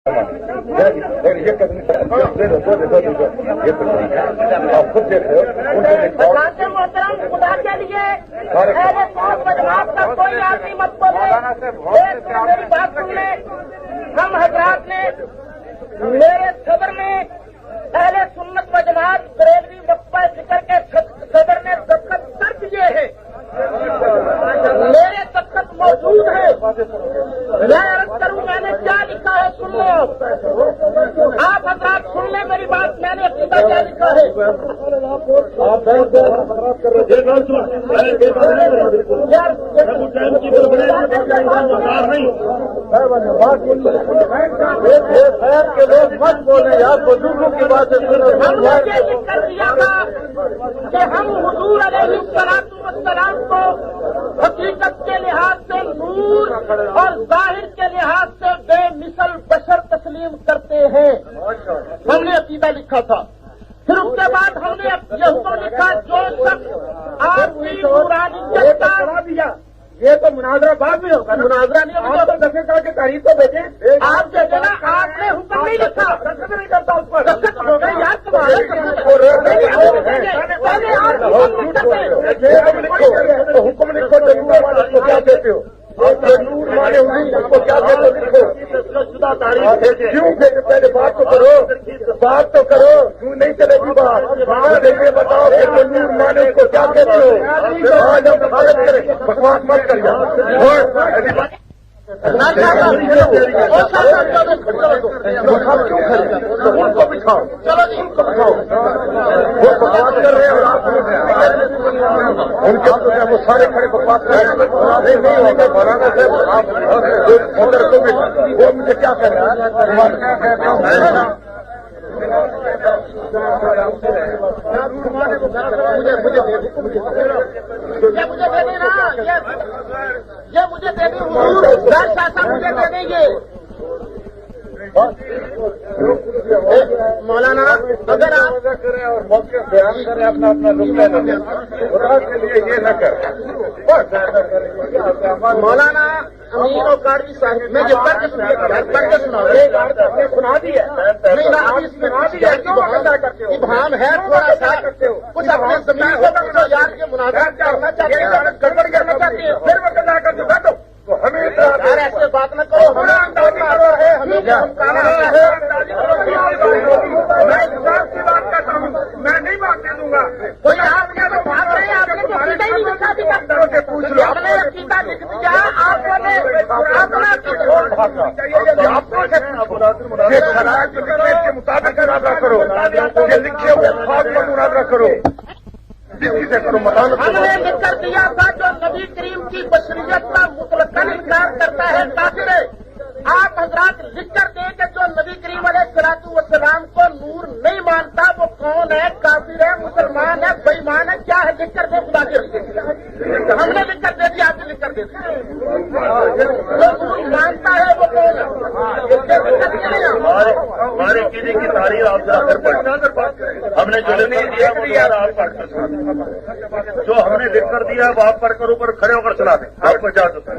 یہ قدمی آپ خود دیکھ رہے ہو محترم خدا کے لیے میرے 5 بجواب کا کوئی آدمی مت بولے. میری بات سن لیں. ہم حضرات نے میرے صدر میں اہل سنت و جماعت بریلوی وقفہ ذکر کے صدر نے دستخط کر دیے ہیں. میرے دستخط موجود ہیں. میں عرض کروں میں نے کیا لکھا ہے سن لو. آپ حضرات سن لیں میری بات. میں نے عقیدہ کیا لکھا ہے. کے لوگ مت بولے آپ بزرگوں کی بات ہم نے یہ لکھ کر دیا تھا کہ ہم حضور علیہ السلام کو حقیقت کے لحاظ سے نور اور ظاہر کے لحاظ سے بے مثل بشر تسلیم کرتے ہیں. ہم نے عقیدہ لکھا تھا. پھر اس کے بعد ہم نے یہ حکم لکھا جو شخص آپ کی نورانیت کا دیا. یہ تو مناظرہ بعد میں ہوگا. مناظرہ نہیں ہوگا تو دفعہ کر کے تاریخ تو بھیجیں. آپ بھیجیں نا. آپ نے حکم نہیں لکھا. دستخط نہیں کرتا اس پر. دستخط ہو گئے یار تمہارے. حکم لکھو تو کیا کہتے ہو. نور مانے ہوئی اس کو کیا کہتے ہو لکھو. کیوں پہلے بات تو کرو. بات تو کرو. کیوں نہیں چلے گی بات. یہ بتاؤ کہ نور مانے اس کو کیا کہتے ہو. آج ہم بات کریں. بکواس مت کر جاؤ. ان کو بٹھاؤ. چلو ان کو بٹھاؤ. وہ بکواس کر رہے ہیں اور آپ ان کے وہ سارے کھڑے بکواس کر رہے ہیں. نہیں ہوگا مولانا صاحب آپ ادھر کو بھی وہ مجھے کیا کہہ رہا ہے. یہ مجھے دے دیں. مجھے دے دیں گے مولانا. اگر آپ کریں اور موقع بیان کریں اپنا نقطہ نظر خدا کے لیے یہ نہ کریں. مولانا امین اور قاضی صاحب میں یہ پڑھ کے سنا دی ہے. ابہام ہے تھوڑا سا کرتے ہو. کچھ اپنے زمین کو یار کے مناظر کرنا چاہتے ہیں. گڑبڑ کرنا چاہتے ہیں. پھر وہ کرنا کر دو. بیٹھو تو ہمیں ایسے بات نہ کرو. ہمیں میں نہیں بات دے دوں گا. کوئی آپ کیا تو بات نہیں. آپ نے پوچھ لو. آپ نے عقیدہ لکھ دیا. آپ نے اپنا کے مطابق مناظرہ کرو. یہ لکھے ہوئے خاص پر مناظرہ کرو. ہم نے لکھ کر دیا تھا جو نبی کریم کی بشریت کا مطلق انکار کرتا ہے کافر ہے. آپ حضرات لکھ کر دیں کہ جو نبی کریم علیہ السلام کو نور نہیں مانتا وہ کون ہے. کافر ہے, مسلمان ہے, بے ایمان ہے, کیا ہے. لکھ کر دیں خدا کے لیے. ہم نے لکھ کر دے دیا. آپ نے لکھ کر دے دیا. جو نور مانتا ہے وہ کون ہے. ہمارے عقیدے کی تاریخ آپ جا کر پڑھنا. ہم نے جو لکھ دیا آپ پڑھ کر سنا دیں. جو ہم نے لکھ کر دیا وہ آپ پڑھ کر اوپر کھڑے ہو کر سنا دیں. آپ کو اجازت ہے.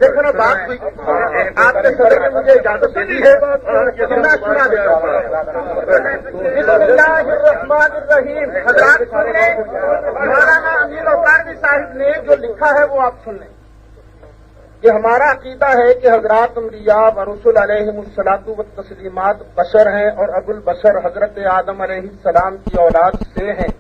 دیکھو نا بات ہوئی. آپ کے سر نے مجھے اجازت دے دی ہے. سنا دیتا ہوں. بسم اللہ الرحمن الرحیم. حضرات سن لیں. مولانا امین اور قاضی صاحب نے جو لکھا ہے وہ آپ سن لیں. کہ ہمارا عقیدہ ہے کہ حضرات انبیاء و رسول علیہم الصلاۃ والتسلیمات بشر ہیں اور ابو البشر حضرت آدم علیہ السلام کی اولاد سے ہیں.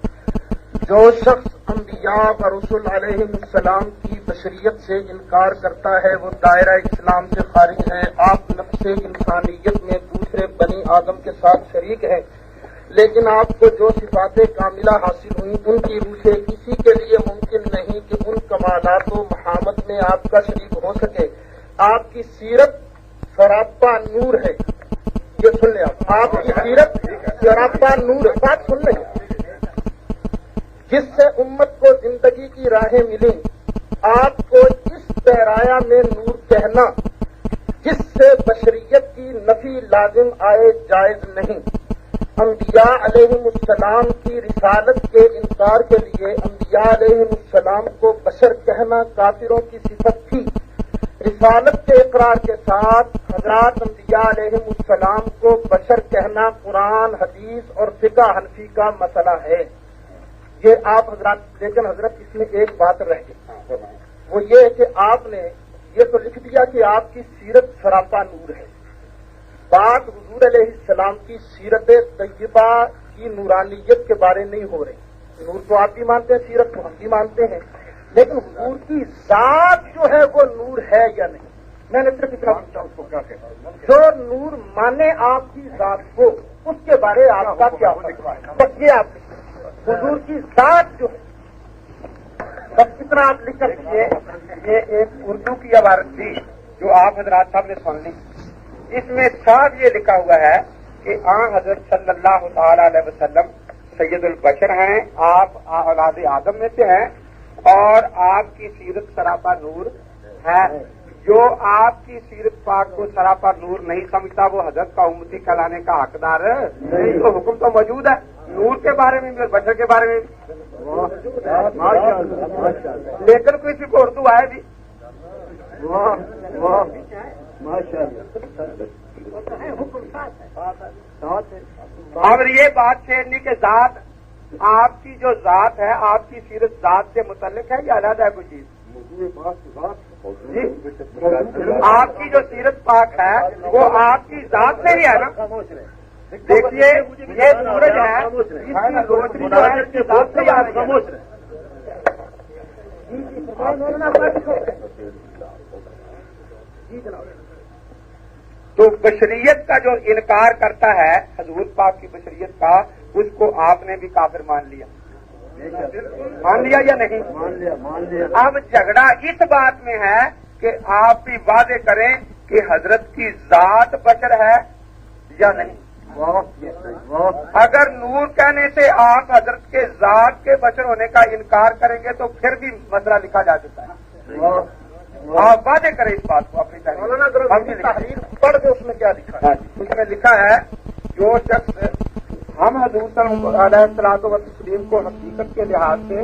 جو شخص انبیاء و رسول علیہم السلام کی بشریت سے انکار کرتا ہے وہ دائرہ اسلام سے خارج ہے. آپ نفس انسانیت میں دوسرے بنی آدم کے ساتھ شریک ہیں. لیکن آپ کو جو صفات کاملہ حاصل ہوئی ان کی روح سے کسی کے لیے ممکن نہیں کہ ان کمالات و محامت میں آپ کا شریک ہو سکے. آپ کی سیرت سراپا نور ہے. یہ سن لیں. آپ کی سیرت سراپا نور ہے. بات سن لیں. جس سے امت کو زندگی کی راہیں ملیں. آپ کو اس پیرایا میں نور کہنا جس سے بشریت کی نفی لازم آئے جائز نہیں. انبیاء علیہم السلام کی رسالت کے انکار کے لیے انبیاء علیہم السلام کو بشر کہنا کافروں کی صفت تھی. رسالت کے اقرار کے ساتھ حضرات انبیاء علیہ السلام کو بشر کہنا قرآن حدیث اور فقہ حنفی کا مسئلہ ہے. یہ آپ حضرات، لیکن حضرت اس میں ایک بات رہ گئی، وہ یہ ہے کہ آپ نے یہ تو لکھ دیا کہ آپ کی سیرت سراپا نور ہے. بات حضور علیہ السلام کی سیرت طیبہ کی نورانیت کے بارے نہیں ہو رہی. نور تو آپ بھی مانتے ہیں، سیرت تو ہم بھی مانتے ہیں، لیکن حضور کی ذات جو ہے وہ نور ہے یا نہیں. میں نے صرف اتنا پوچھا اس کو کیا کہتے، جو نور مانے آپ کی ذات کو، اس کے بارے آپ کا کیا ہوگا؟ بس یہ آپ حضور کی ذات جو ہے، بس اتنا آپ لکھ کر یہ ایک اردو کی عبارت تھی جو آپ حضرات صاحب نے سن لی. اس میں صاف یہ لکھا ہوا ہے کہ حضرت صلی اللہ تعالی علیہ وسلم سید البشر ہیں، آپ اولاد آدم میں سے ہیں، اور آپ کی سیرت سراپا نور ہے. جو آپ کی سیرت پاک کو سراپا نور نہیں سمجھتا وہ حضرت کا امتی کہلانے کا حقدار نہیں. تو حکم تو موجود ہے نور کے بارے میں بھی اور بشر کے بارے میں بھی. لیکن کسی کو اردو آئے بھی. اور یہ بات چھیڑنی کہ ذات، آپ کی جو ذات ہے، آپ کی سیرت ذات سے متعلق ہے یا علیحدہ ہے کوئی چیز؟ آپ کی جو سیرت پاک ہے وہ آپ کی ذات سے ہی ہے نا. دیکھیے یہ سورج ہے، روشنی جو ہے اس کی ذات سے ہی آ رہی ہے. تو بشریت کا جو انکار کرتا ہے حضور پاک کی بشریت کا، اس کو آپ نے بھی کافر مان لیا یا نہیں؟ مان لیا. اب جھگڑا اس بات میں ہے کہ آپ بھی واضح کریں کہ حضرت کی ذات بشر ہے یا نہیں. اگر نور کہنے سے آپ حضرت کے ذات کے بشر ہونے کا انکار کریں گے تو پھر بھی مسئلہ لکھا جا سکتا ہے. آپ واضح کریں اس بات کو اپنی تحریر پڑھ کے اس میں کیا لکھا ہے. اس میں لکھا ہے جو شخص ہم حضور صلی اللہ علیہ وسلم کو حقیقت کے لحاظ سے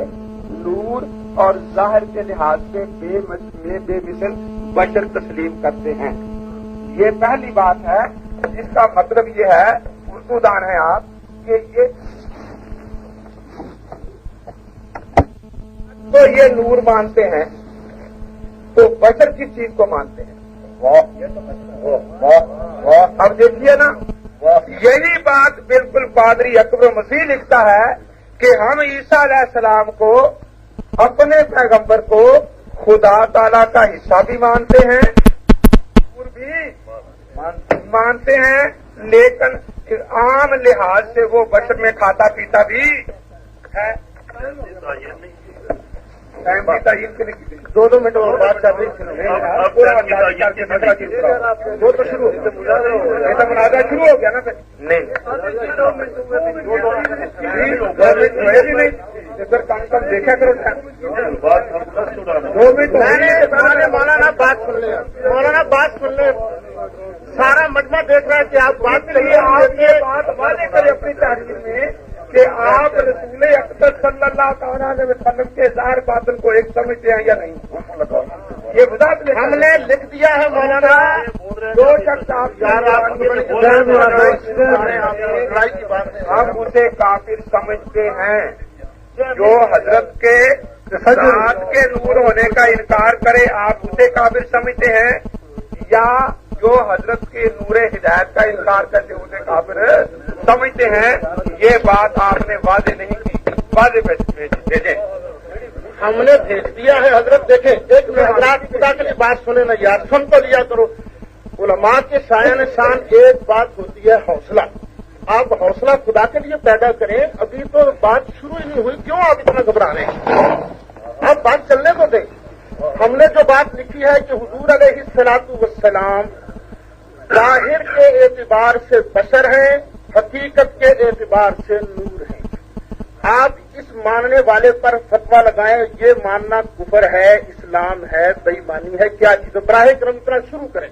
نور اور ظاہر کے لحاظ سے بے مثل بشر تسلیم کرتے ہیں. یہ پہلی بات ہے. اس کا مطلب یہ ہے، اردو دان ہیں آپ، کہ یہ نور مانتے ہیں تو بشر کس چیز کو مانتے ہیں؟ اب دیکھیے نا، یہی بات بالکل پادری اکبر مسیح لکھتا ہے کہ ہم عیسیٰ علیہ السلام کو، اپنے پیغمبر کو خدا تعالی کا حصہ بھی مانتے ہیں اور بھی مانتے ہیں، لیکن عام لحاظ سے وہ بشر میں کھاتا پیتا بھی ہے. دو منٹ اور بات کر رہی وہ تو شروع ایسا مناظرہ شروع ہو گیا نا. نہیں سر، کم دیکھا کرو. 2 منٹ مولانا بات سن لیں، مولانا بات سن لیں. سارا مجمع دیکھ رہا ہے کہ آپ بات کریے. آپ یہ بات واضح کریں اپنی تحریر میں کہ آپ رسول اقدس صلی اللہ تعالیٰ علیہ وسلم کے ظاہر باطن کو ایک سمجھتے ہیں یا نہیں. یہ وضاحت ہم نے لکھ دیا ہے مولانا. دو شخص آپ اسے کافر سمجھتے ہیں جو حضرت کے ذات کے نور ہونے کا انکار کرے، آپ اسے کافر سمجھتے ہیں، یا جو حضرت کے نور ہدایت کا انکار کرتے اسے کافر سمجھتے ہیں. یہ بات آپ نے واضح نہیں کی، واضح بھیجیں. ہم نے بھیج دیا ہے حضرت. دیکھیں ایک میں حضرات خدا کے لیے بات سنیں نا یار، سن تو لیا کرو. علماء کے شایان شان ایک بات ہوتی ہے حوصلہ. آپ حوصلہ خدا کے لیے پیدا کریں. ابھی تو بات شروع ہی نہیں ہوئی، کیوں آپ اتنا گھبرا رہے ہیں؟ آپ بات چلنے تو دیں. ہم نے جو بات لکھی ہے کہ حضور علیہ الصلوۃ والسلام ظاہر کے اعتبار سے بشر ہیں، حقیقت کے اعتبار سے نور ہیں. آپ اس ماننے والے پر فتویٰ لگائیں یہ ماننا کفر ہے، اسلام ہے، بے ایمانی ہے، کیا چیز؟ براہ کرم اتنا شروع کریں.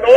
2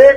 1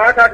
8-8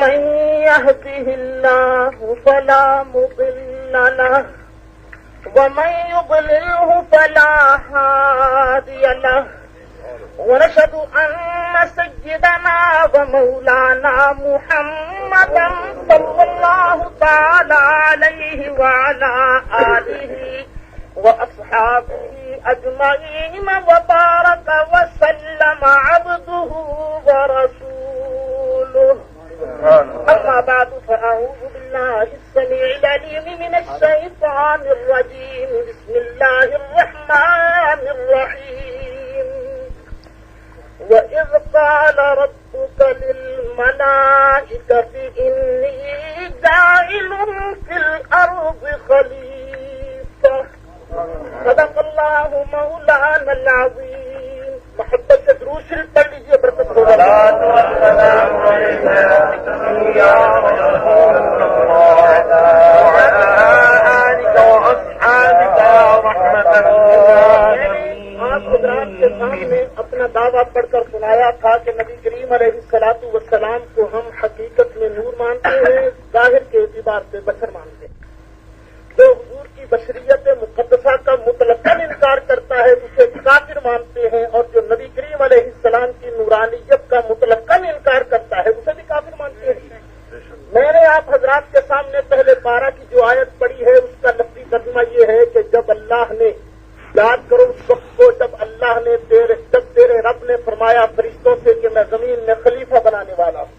من يهده الله فلا مضل له ومن يضلله فلا هادي له ونشهد أن سيدنا ومولانا محمدا صلى الله تعالى عليه وعلى آله وأصحابه أجمعين وبارك وسلم عبده ورسوله. أما بعد فأعوذ بالله السميع العليم من الشيطان الرجيم. بسم الله الرحمن الرحيم. وإذ قال ربك للملائكة إني جاعل في الأرض خليفة. صدق الله مولانا العظيم. محبت سے درود شریف پڑھ لیجیے، برکت ہوگا. آپ حضرات کے سامنے اپنا دعویٰ پڑھ کر سنایا تھا کہ نبی کریم علیہ الصلوۃ والسلام کو ہم حقیقت میں نور مانتے ہیں، ظاہر کے اعتبار سے بشر مانتے ہیں. جو حضور کی بشریت مقدسہ کا مطلقاً انکار کرتا ہے اسے کافر مانتے ہیں، اور جو نبی کریم علیہ السلام کی نورانیت کا مطلقاً انکار کرتا ہے اسے بھی کافر مانتے ہیں. میں نے آپ حضرات کے سامنے پہلے 12 کی جو آیت پڑھی ہے اس کا لفظی ترجمہ یہ ہے کہ جب اللہ نے، یاد کرو اس وقت کو جب اللہ نے تیرے رب نے فرمایا فرشتوں سے کہ میں زمین میں خلیفہ بنانے والا ہوں.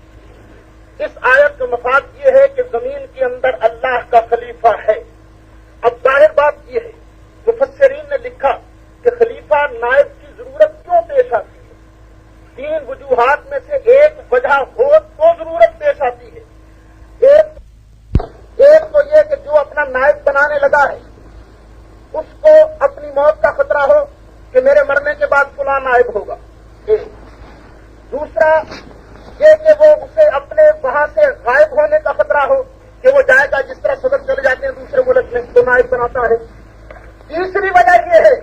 اس آیت کا مفاد یہ ہے کہ زمین کے اندر اللہ کا خلیفہ ہے. اب ظاہر بات یہ ہے، مفسرین نے لکھا کہ خلیفہ نائب کی ضرورت کیوں پیش آتی ہے. 3 وجوہات میں سے ایک وجہ ہو تو ضرورت پیش آتی ہے. ایک تو یہ کہ جو اپنا نائب بنانے لگا ہے اس کو اپنی موت کا خطرہ ہو کہ میرے مرنے کے بعد فلاں نائب ہوگا. دوسرا یہ کہ وہ اسے اپنے وہاں سے غائب ہونے کا خطرہ ہو کہ وہ جائے گا، جس طرح صدر چلے جاتے ہیں دوسرے ملک میں تو نائب بناتا ہے. تیسری وجہ یہ ہے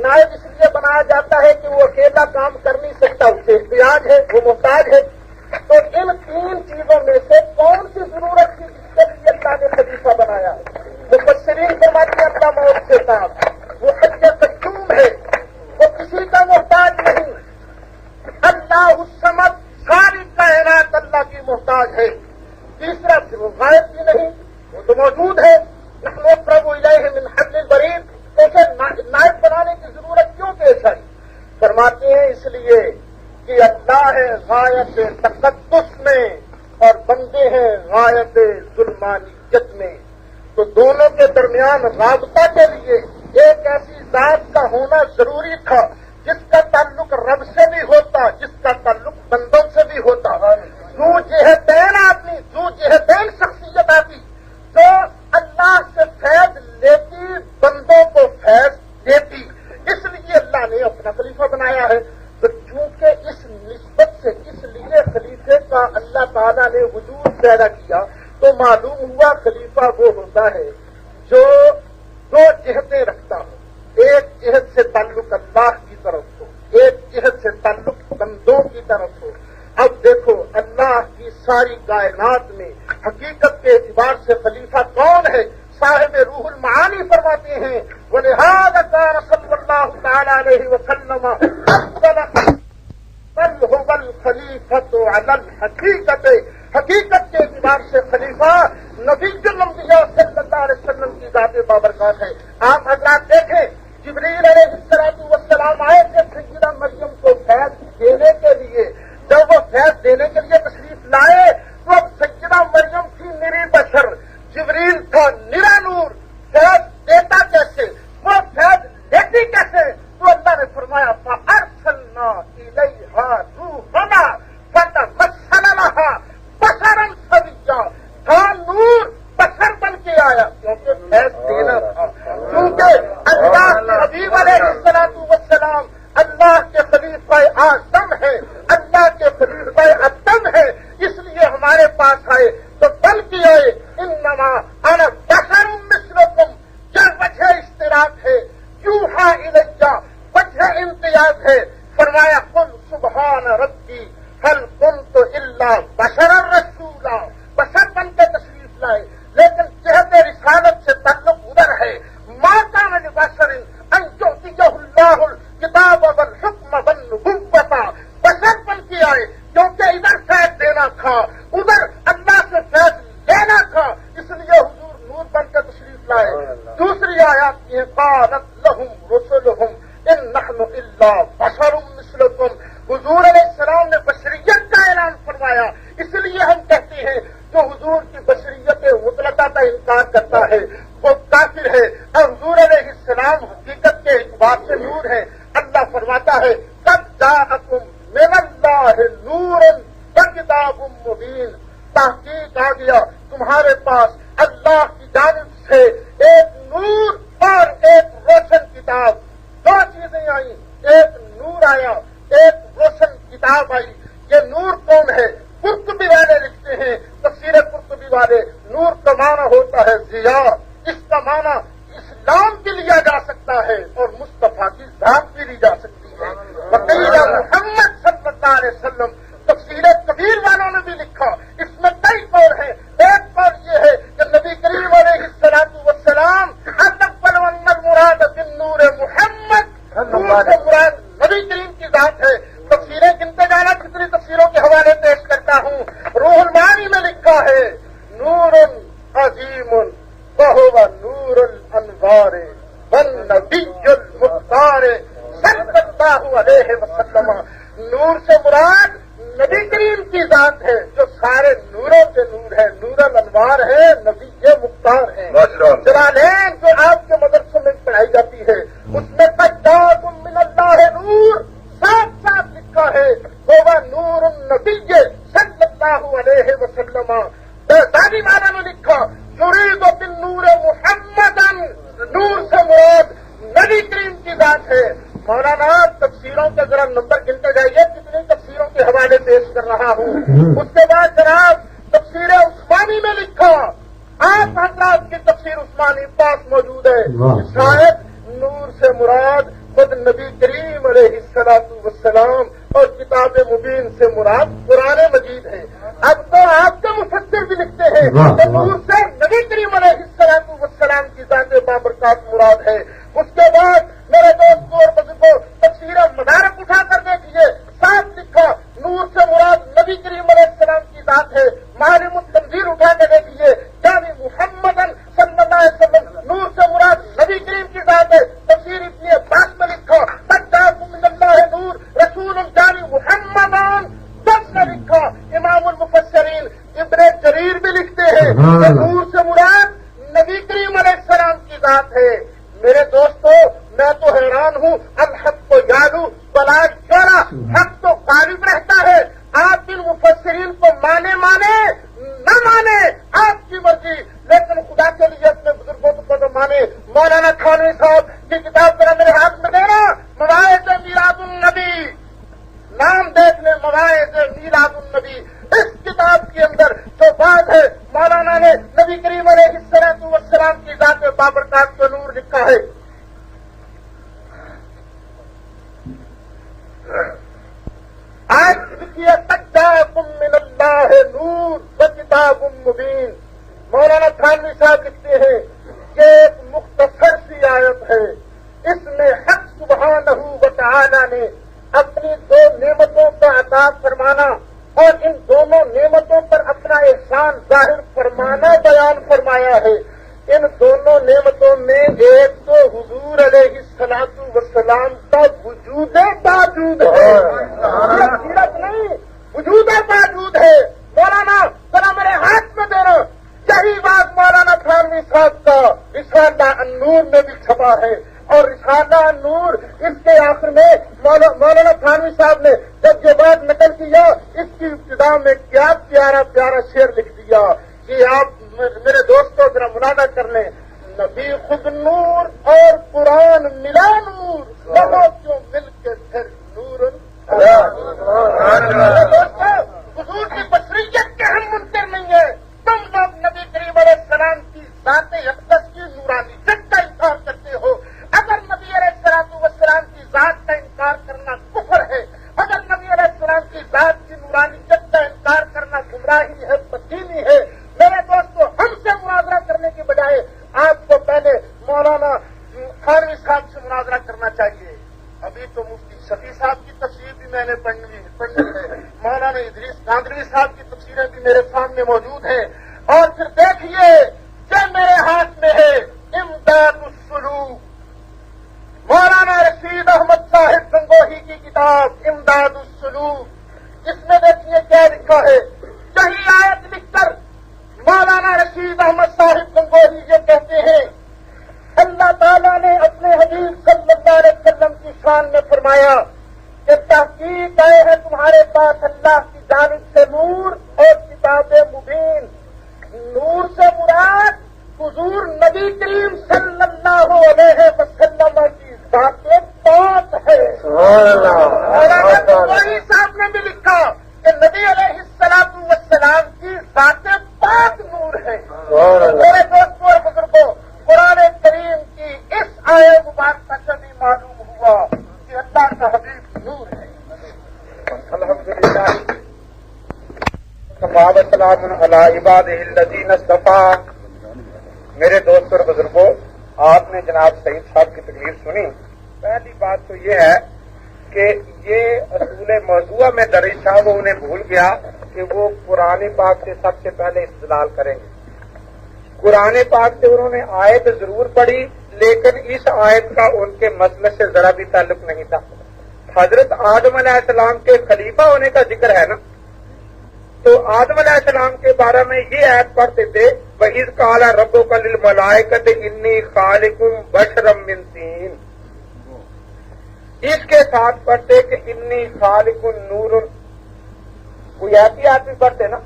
نائب اس لیے بنایا جاتا ہے کہ وہ اکیلا کام کر نہیں سکتا، اسے احتیاج ہے، وہ محتاج ہے. تو ان 3 چیزوں میں سے کون سی ضرورت تھی جس کے لیے اللہ نے خلیفہ بنایا؟ مفسرین فرماتے ہیں اللہ موت سے صاحب وہ حج قیوم ہے، وہ کسی کا محتاج نہیں. اللہ الصمد، ساری کائنات اللہ کی محتاج ہے. تیسرا وہ غائب بھی نہیں، وہ تو موجود ہے. نحن اقرب الیہ من حبل الورید. تو اسے نائب بنانے کی ضرورت کیوں پیش آئی؟ فرماتے ہیں اس لیے کہ اللہ ہے غایت تقدس میں اور بندے ہیں غایت ظلمانیت میں. تو دونوں کے درمیان رابطہ کے لیے ایک ایسی ذات کا ہونا ضروری تھا جس کا تعلق رب سے بھی ہوتا، جس کا تعلق بندوں سے بھی ہوتا. ذو جہتین آدمی، ذو جہتین شخصیت آتی جو اللہ ساری کائنات میں حقیقت کے اعتبار سے خلیفہ کون ہے؟ صاحب روح المعانی فرماتے ہیں وَلِهَذَا كَانَ صَلَّى اللَّهُ تَعَالَى عَلَيْهِ وَسَلَّمَ أَفْضَلَ بل هو الخلیفۃ علی الحقیقت، حقیقت کے اعتبار سے خلیفہ نبی الانبیاء صلی اللہ علیہ وسلم کی ذات بابرکات ہے۔ آپ حضرات دیکھیں جبریل علیہ السلام آئے تھے سیدہ مریم کو فیض دینے کے لیے، جب وہ فیض دینے کے لیے تشریف لائے تو اب سیدہ مریم تھی نری بشر، جبریل تھا نرا نور، فیض دیتا کیسے، وہ فیض لیتی کیسے؟ تو اللہ نے فرمایا فَأَرْسَلْنَا إِلَيْهَا رُوحَنَا فَتَمَثَّلَ لَهَا بَشَرًا سَوِيًّا، تھا نور بشر بن کے آیا کیونکہ فیض دینا تھا، کیونکہ اللہ کے حبیب علیہ السلام اللہ کے خلیفہ اعظم ہے، اللہ کے خلیفہ اعظم ہے، اس لیے ہمارے پاس آئے تو بل کی آئے انما انا بشر مثلکم، کیا وجہ اشتراک ہے؟ یوحا الیہ، وجہ امتیاز ہے، فرمایا قل سبحان ربی هل كنت الا بشرا رسولا، بشر بن کے تشریف لائے، لیکن جہت رسالت سے تعلق ادھر ہے ما كان لبشر ان يؤتيه الله الكتاب والحكم والنبوة، بشر بن کے آئے کیونکہ ادھر فیض دینا تھا، ادھر اللہ سے فیض لینا تھا، اس لیے حضور نور بن کے تشریف لائے۔ دوسری آیات یہ قالت لهم رسلهم ان نحن الا بشر مثلكم، حضور علیہ السلام نے بشریت کا اعلان فرمایا، اس لیے ہم کہتے ہیں جو حضور کی بشریت مطلقہ کا انکار کرتا ہے وہ کافر ہے، اور حضور علیہ السلام حقیقت کے اعتبار سے نور ہے۔ اللہ فرماتا ہے قد جاءکم من اللہ نور وکتاب مبین، تحقیق آ گیا تمہارے پاس اللہ کی جانب سے ایک نور اور ایک روشن کتاب، دو چیزیں آئیں، ایک نور آیا ایک روشن کتاب آئی۔ یہ نور کون ہے؟ قرطبی والے لکھتے ہیں، تفسیر قرطبی والے، نور کا معنی ہوتا ہے ضیاء، اس کا معنی اسلام بھی لیا جا سکتا ہے اور مصطفیٰ کی ذات بھی لی جا سکتی ہے۔ وقیل محمد صلی اللہ علیہ وسلم، تفسیر کبیر والوں نے بھی لکھا، اس میں کئی قول ہیں، ایک قول یہ ہے کہ نبی کریم علیہ السلام اتقبل ان المراد بالنور محمد، نور سے مراد نبی کریم کی ذات ہے۔ تفسیریں گنتے جانا کتنی تفسیروں کے حوالے پیش کرتا ہوں، روح المعانی میں لکھا ہے نور عظیم وہو نور الانوار والنبی المختار صلی اللہ علیہ وسلم، نور سے مراد نبی کریم کی ذات ہے جو سارے نوروں سے نور ہے، نور الانوار ہے، نبی مختار ہے۔ جلالین جو آپ کے مدرسوں میں پڑھائی جاتی ہے اس میں قد جاءکم من اللہ نور، صاف صاف لکھا ہے وہ نور النبی صلی اللہ علیہ وسلم۔ دانی والا نے لکھا یرید بالنور محمدا، نور سے مراد نبی کریم کی ذات ہے۔ مولانا تفسیروں کے ذرا نمبر گنتے جائیے کتنی تفسیروں کے حوالے پیش کر رہا ہوں۔ اس کے بعد جناب تفسیر عثمانی میں لکھا، آپ حضرات کی تفسیر عثمانی پاس موجود ہے، شاید نور سے مراد خود نبی کریم علیہ السلام اور کتاب مبین سے مراد قرآن مجید ہے۔ اب تو آپ کے مفسر بھی لکھتے ہیں کہ نور سے نبی کریم علیہ السلام کی ذات بابرکات مراد ہے۔ اس کے بعد میرے دوست اور بزرگوں تفسیر مدارک اٹھا کر دیکھیے، صاف لکھا نور سے مراد نبی کریم علیہ السلام کی ذات ہے۔ معالم التنزیل اٹھا کے دیکھیے جانی محمد صلی اللہ علیہ وسلم، نور سے مراد نبی کریم کی ذات ہے۔ تفسیر ابن عباس میں لکھا قد جاءکم من اللہ نور رسول جانی محمد، سب نے لکھا۔ امام المفسرین ابن جریر بھی لکھتے ہیں کہ نور سے مراد نبی کریم علیہ السلام کی ذات ہے۔ میرے دوستو میں تو حیران ہوں، الحق کو یالو بلا چورا، حق تو غالب رہتا ہے۔ آپ ان مفسرین کو مانے نہ مانے آپ کی مرضی، لیکن خدا کے لیے اپنے بزرگوں کو تو مانے۔ مولانا تھانوی صاحب کی کتاب ذرا میرے ہاتھ میں دینا، مواعظ میلاد النبی، نام دیکھ لیں مواعظ میلاد النبی۔ اس کتاب کے اندر جو بات ہے مولانا نے نبی کریم علیہ السلام کی ذات بابرکات کو نور لکھا ہے۔ آج لکھیے قد جاءکم من اللہ نور مبین. مولانا تھانوی صاحب لکھتے ہیں کہ ایک مختصر سی آیت ہے، اس میں حق سبحانہ و تعالی نے اپنی دو نعمتوں کا عطا فرمانا اور ان دونوں نعمتوں پر اپنا احسان ظاہر فرمانا بیان فرمایا ہے. ان دونوں نعمتوں میں ایک تو حضور علیہ الصلوۃ والسلام کا وجود باوجود ہے، سیرت نہیں وجود باوجود ہے. مولانا ذرا میرے ہاتھ میں دینا، یہی بات مولانا تھانوی صاحب کا رسالہ النور میں بھی چھپا ہے. اور رسالہ النور اس کے آخر میں مولانا تھانوی صاحب نے جب یہ بات نقل کیا، اس کی ابتدا میں کیا پیارا پیارا شعر لکھ دیا کہ آپ میرے دوستوں ذرا منادہ کر لیں. نبی خود نور اور قرآن ملا نور، رہو کیوں مل کے پھر نور. دوستوں حضور کی بشریت کے ہم منکر نہیں ہیں. تم لوگ نبی کریم علیہ السلام کی ذات اقدس کی نورانیت کا انکار کرتے ہو. اگر نبی علیہ السلام کی ذات کا انکار کرنا کفر ہے، اگر نبی علیہ السلام کی ذات کی نورانیت کا انکار کرنا گمراہی ہے، بددینی ہے، میرے دوستوں ہم سے مناظرہ کرنے کی بجائے آپ کو پہلے مولانا تھانوی صاحب سے مناظرہ کرنا چاہیے. ابھی تو مفتی شفیع صاحب کی تفسیر بھی میں نے پڑھنی ہے، مولانا ادریس گاندھوی صاحب کی تفسیریں بھی میرے سامنے موجود ہیں. اور پھر دیکھیے کہ میرے ہاتھ میں ہے امداد السلوک، مولانا رشید احمد صاحب گنگوہی کی کتاب امداد السلوک. اس میں دیکھیے کیا لکھا ہے. صحیح آیت لکھ کر مولانا رشید احمد صاحب گنگوہی یہ کہتے ہیں، اللہ تعالیٰ نے اپنے حبیب صلی اللہ علیہ وسلم کی شان میں فرمایا کہ تحقیق آئے ہیں تمہارے پاس اللہ کی جانب سے نور اور کتاب مبین. نور سے مراد حضور نبی کریم صلی اللہ علیہ وسلم کی ذات پاک ہے. مولانا گنگوہی صاحب نے بھی لکھا کہ نبی علیہ الصلوۃ والسلام کی ذات پاک نور ہے. میرے دوستوں اور بزرگوں، قرآن کریم کی اس آیت مبارکہ سے بھی معلوم ہوا کہ اللہ کا حبیب نور ہے. الحمدللہ والسلام علی عبادہ الذین اصطفیٰ. میرے دوست اور بزرگوں، آپ نے جناب سعید صاحب کی تقریر سنی. پہلی بات تو یہ ہے کہ یہ اصول موضوع میں درج تھا، وہ انہیں بھول گیا کہ وہ قرآن پاک سے سب سے پہلے استدلال کریں گے. قرآن پاک سے انہوں نے آیت ضرور پڑھی، لیکن اس آیت کا ان کے مسئلے سے ذرا بھی تعلق نہیں تھا. حضرت آدم علیہ السلام کے خلیفہ ہونے کا ذکر ہے نا، تو آدم علیہ السلام کے بارے میں یہ آیت پڑھتے تھے، وَإِذْ قَالَ رَبُّكَ لِلْمَلَائِكَةِ إِنِّي خَالِقٌ بَشَرًا مِّن طِينٍ. اس کے ساتھ پڑھتے کہ انی خالق نور. کوئی ایسی آدمی پڑھتے نا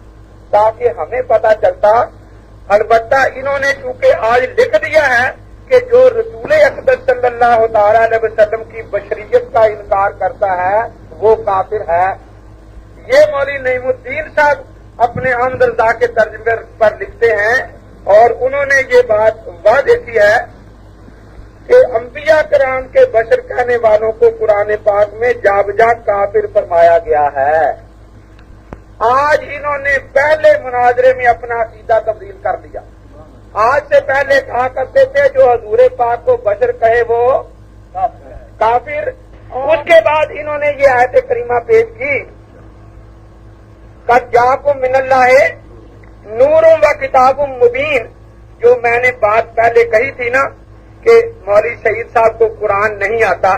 تاکہ ہمیں پتہ چلتا. البتہ انہوں نے چونکہ آج لکھ دیا ہے کہ جو رسول اقدس صلی اللہ تعالی علیہ وسلم کی بشریت کا انکار کرتا ہے وہ کافر ہے. یہ مولوی نعیم الدین صاحب اپنے احمد رضا کے ترجمے پر لکھتے ہیں، اور انہوں نے یہ بات واضح کی ہے کہ انبیاء کرام کے بشر کہنے والوں کو قرآن پاک میں جا بجا کافر فرمایا گیا ہے. آج انہوں نے پہلے مناظرے میں اپنا عقیدہ تبدیل کر دیا. آج سے پہلے کہا کرتے تھے جو حضور پاک کو بشر کہے وہ کافر. اس کے بعد انہوں نے یہ آیت کریمہ پیش کی، قد جاءکم من اللہ نور و کتاب مبین. جو میں نے بات پہلے کہی تھی نا کہ مولوی سعید صاحب کو قرآن نہیں آتا،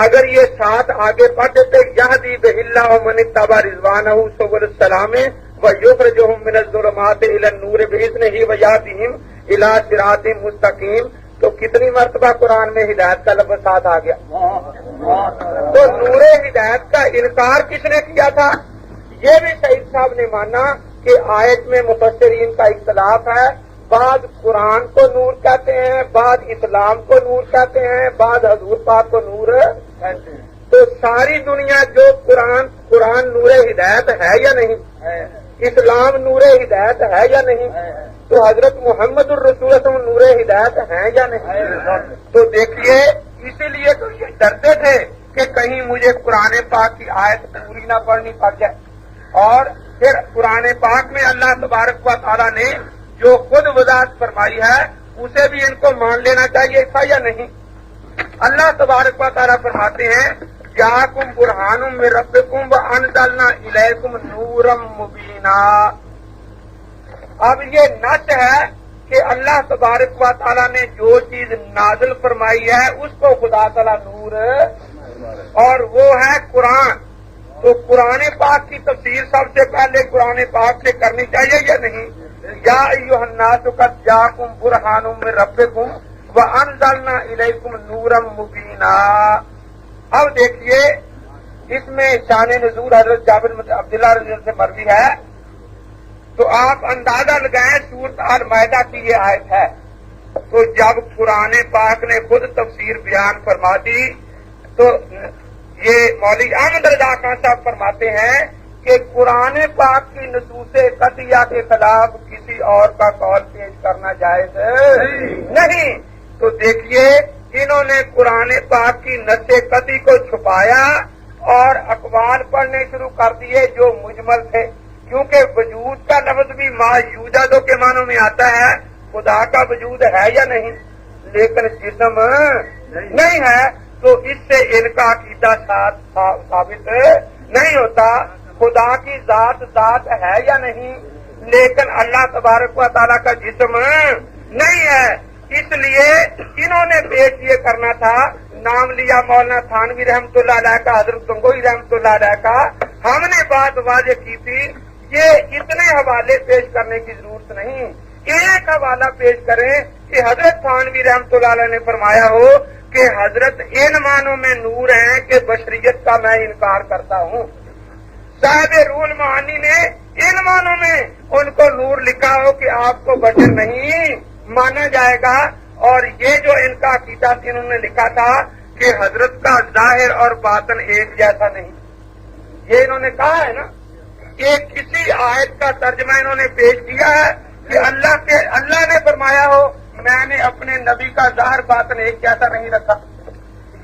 اگر یہ ساتھ آگے پڑھتے تھے یہدی بہ اللہ من اتبع رضوانہ سبل السلام ویخرجہم من الظلمات الی النور باذنہ ویہدیہم الی صراط مستقیم، تو کتنی مرتبہ قرآن میں ہدایت کا لفظ ساتھ آ گیا. تو نور ہدایت کا انکار کس نے کیا تھا؟ یہ بھی سعید صاحب نے مانا کہ آیت میں مفسرین کا اختلاف ہے. بعض قرآن کو نور کہتے ہیں، بعض اسلام کو نور کہتے ہیں، بعض حضور پاک کو نور کہتے ہیں. تو ساری دنیا جو قرآن نور ہدایت ہے یا نہیں، اسلام نور ہدایت ہے یا نہیں، تو حضرت محمد الرسول صلی اللہ علیہ وسلم نور ہدایت ہیں یا نہیں. تو دیکھیے اسی لیے تو یہ ڈرتے تھے کہ کہیں مجھے قرآن پاک کی آیت پوری نہ پڑھنی پڑ جائے. اور پھر قرآن پاک میں اللہ تبارک و تعالیٰ نے جو خود وضاحت فرمائی ہے اسے بھی ان کو مان لینا چاہیے تھا یا نہیں؟ اللہ تبارک و تعالیٰ فرماتے ہیں جاءکم برہان من ربکم وانزلنا الیکم نورا مبینا۔ اب یہ نص ہے کہ اللہ تبارک و تعالیٰ نے جو چیز نازل فرمائی ہے اس کو خدا تعالیٰ نور، اور وہ ہے قرآن۔ تو قرآن پاک کی تفسیر سب سے پہلے قرآن پاک سے کرنی چاہیے یا نہیں؟ یا ایھا الناس قد جاءکم برہان من ربکم وانزلنا الیکم نورا مبینا۔ اب دیکھیے اس میں شان نزول حضرت جابر بن عبداللہ رضی اللہ عنہ سے مروی ہے، تو آپ اندازہ لگائیں سورۃ المائدہ کی یہ آیت ہے۔ تو جب قرآن پاک نے خود تفسیر بیان فرما دی تو یہ مولوی احمد رضا خان صاحب فرماتے ہیں کہ قرآن پاک کی نصوص قطعیہ کے خلاف کسی اور کا قول پیش کرنا جائز نہیں۔ تو دیکھیے انہوں نے قرآن پاک کی نص قطعی کو چھپایا اور اقوال پڑھنے شروع کر دیے جو مجمل تھے، کیونکہ وجود کا لفظ بھی ما یوجد کے معنوں میں آتا ہے، خدا کا وجود ہے یا نہیں، لیکن جسم نہیں ہے، تو اس سے ان کا عقیدہ ثابت نہیں ہوتا۔ خدا کی ذات ہے یا نہیں، لیکن اللہ تبارک و تعالیٰ کا جسم نہیں ہے، اس لیے انہوں نے پیش یہ کرنا تھا، نام لیا مولانا تھانوی رحمۃ اللہ علیہ کا، حضرت گنگوئی رحمۃ اللہ علیہ کا، ہم نے بات واضح کی تھی یہ اتنے حوالے پیش کرنے کی ضرورت نہیں، ایک حوالہ پیش کریں کہ حضرت تھانوی رحمۃ اللہ علیہ نے فرمایا ہو کہ حضرت ان معنوں میں نور ہیں کہ بشریت کا میں انکار کرتا ہوں، صاحب روح المعانی نے ان معنوں میں ان کو نور لکھا ہو کہ آپ کو بشر نہیں مانا جائے گا، اور یہ جو ان کا عقیدہ انہوں نے لکھا تھا کہ حضرت کا ظاہر اور باطن ایک جیسا نہیں، یہ انہوں نے کہا ہے نا کہ کسی آیت کا ترجمہ انہوں نے پیش کیا ہے کہ اللہ نے فرمایا ہو میں نے اپنے نبی کا ظاہر باطن ایک جیسا نہیں رکھا،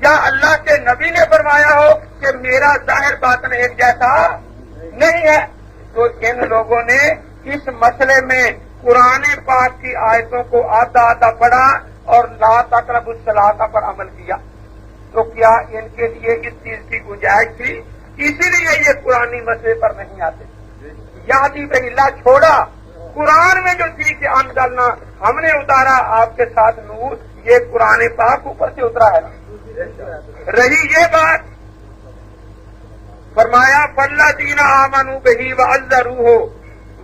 یا اللہ کے نبی نے فرمایا ہو کہ میرا ظاہر باطن ایک جیسا نہیں ہے۔ تو ان لوگوں نے اس مسئلے میں قرآن پاک کی آیتوں کو آدھا آدھا پڑھا اور لا تقربوا الصلاۃ پر عمل کیا، تو کیا ان کے لیے اس چیز کی گنجائش تھی؟ اسی لیے یہ قرآنی مسئلے پر نہیں آتے۔ یادی بہلا چھوڑا، قرآن میں جو تھی کہ انزلنا ہم نے اتارا آپ کے ساتھ نور، یہ قرآن پاک اوپر سے اترا ہے۔ رہی یہ بات، فرمایا فالذین آمنوا بہ وعزروہ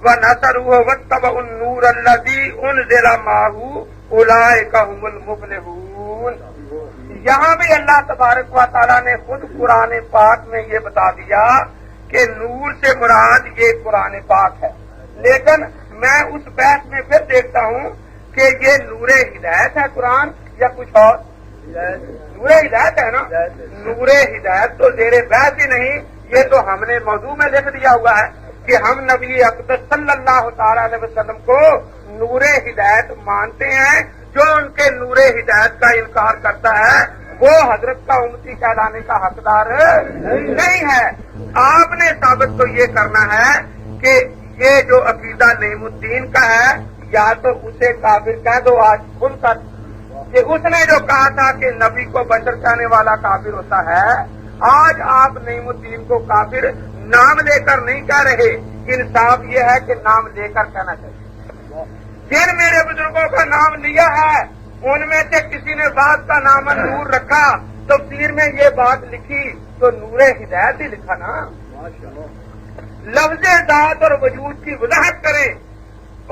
ونصروہ واتبعوا النور الذی انزل معہ اولئک هم المفلحون۔ یہاں بھی اللہ تبارک و تعالیٰ نے خود قرآن پاک میں یہ بتا دیا کہ نور سے مراد یہ قرآن پاک ہے، لیکن میں اس بحث میں پھر دیکھتا ہوں کہ یہ نور ہدایت ہے قرآن یا کچھ اور؟ نور ہدایت ہے نا، نور ہدایت تو زیر بحث ہی نہیں، یہ تو ہم نے موضوع میں لکھ دیا ہوا ہے کہ ہم نبی اقدس صلی اللہ تعالی علیہ وسلم کو نور ہدایت مانتے ہیں، جو ان کے نور ہدایت کا انکار کرتا ہے وہ حضرت کا امتی کہلانے کا حقدار نہیں ہے۔ آپ نے ثابت تو یہ کرنا ہے کہ یہ جو عقیدہ نعیم الدین کا ہے یا تو اسے کافر کہہ دو آج کھل کر، کہ اس نے جو کہا تھا کہ نبی کو بشر کہنے والا کافر ہوتا ہے، آج آپ نعیم الدین کو کافر نام لے کر نہیں کہہ رہے، انصاف یہ ہے کہ نام لے کر کہنا چاہیے۔ جن میرے بزرگوں کا نام لیا ہے ان میں سے کسی نے بات کا نام نور رکھا، تفسیر میں یہ بات لکھی تو نور ہدایت ہی لکھا نا۔ لفظ ذات اور وجود کی وضاحت کریں،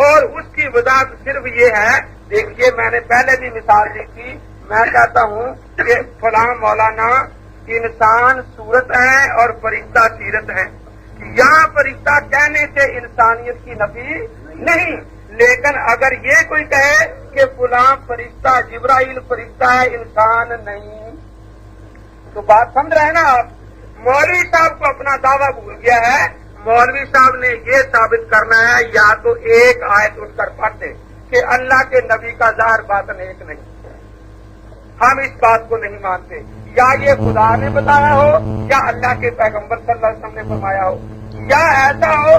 اور اس کی وضاحت صرف یہ ہے، دیکھیے میں نے پہلے بھی مثال دی تھی، میں کہتا ہوں کہ فلاں مولانا انسان صورت ہے اور فرشتہ سیرت ہے، یہاں فرشتہ کہنے سے انسانیت کی نفی نہیں، لیکن اگر یہ کوئی کہے کہ فلاں فرشتہ جبرائیل فرشتہ ہے انسان نہیں، تو بات سمجھ رہے ہیں نا آپ؟ مولوی صاحب کو اپنا دعویٰ بھول گیا ہے، مولوی صاحب نے یہ ثابت کرنا ہے یا تو ایک آیت اٹھ کر پڑھتے کہ اللہ کے نبی کا ظاہر باطن ایک نہیں، ہم اس بات کو نہیں مانتے، یا یہ خدا نے بتایا ہو یا اللہ کے پیغمبر صلی اللہ علیہ وسلم نے فرمایا ہو، یا ایسا ہو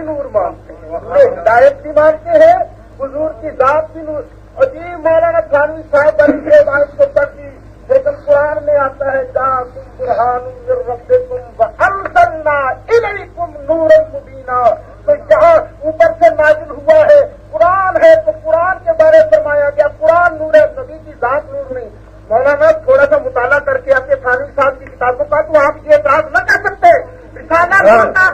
بھی نور مانتے ہیں، ہدایت بھی مانتے ہیں، حضور کی ذات بھی نور. جی مولانا تھانوی صاحب بڑی بات کو پڑھی، لیکن قرآن میں آتا ہے جاءکم برہان من ربکم وانزلنا الیکم نورا مبینا. تو یہاں اوپر سے نازل ہوا ہے، قرآن ہے تو قرآن کے بارے فرمایا گیا قرآن نور ہے، نبی کی ذات نور نہیں. مولانا تھوڑا سا مطالعہ کر کے آپ کے تھانوی صاحب کی کتابوں کا تو آپ یہ اعتراض نہ کر سکتے. رسالہ سزا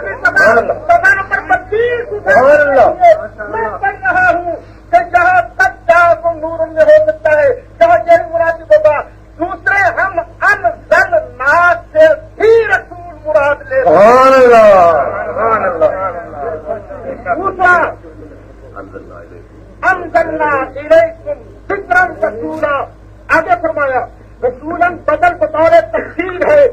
نمبر 25 میں پڑھ رہا ہوں کہ جہاں تک جاءکم نور میں ہو سکتا ہے جہاں یہ مراد ہوگا. دوسرے ہم انزلنا سے بھی رسول مراد لے رہے ہیں. دوسرا انزلنا الیکم ذکرا رسولا. آگے فرمایا رسولن بدل بطور تفصیل ہے،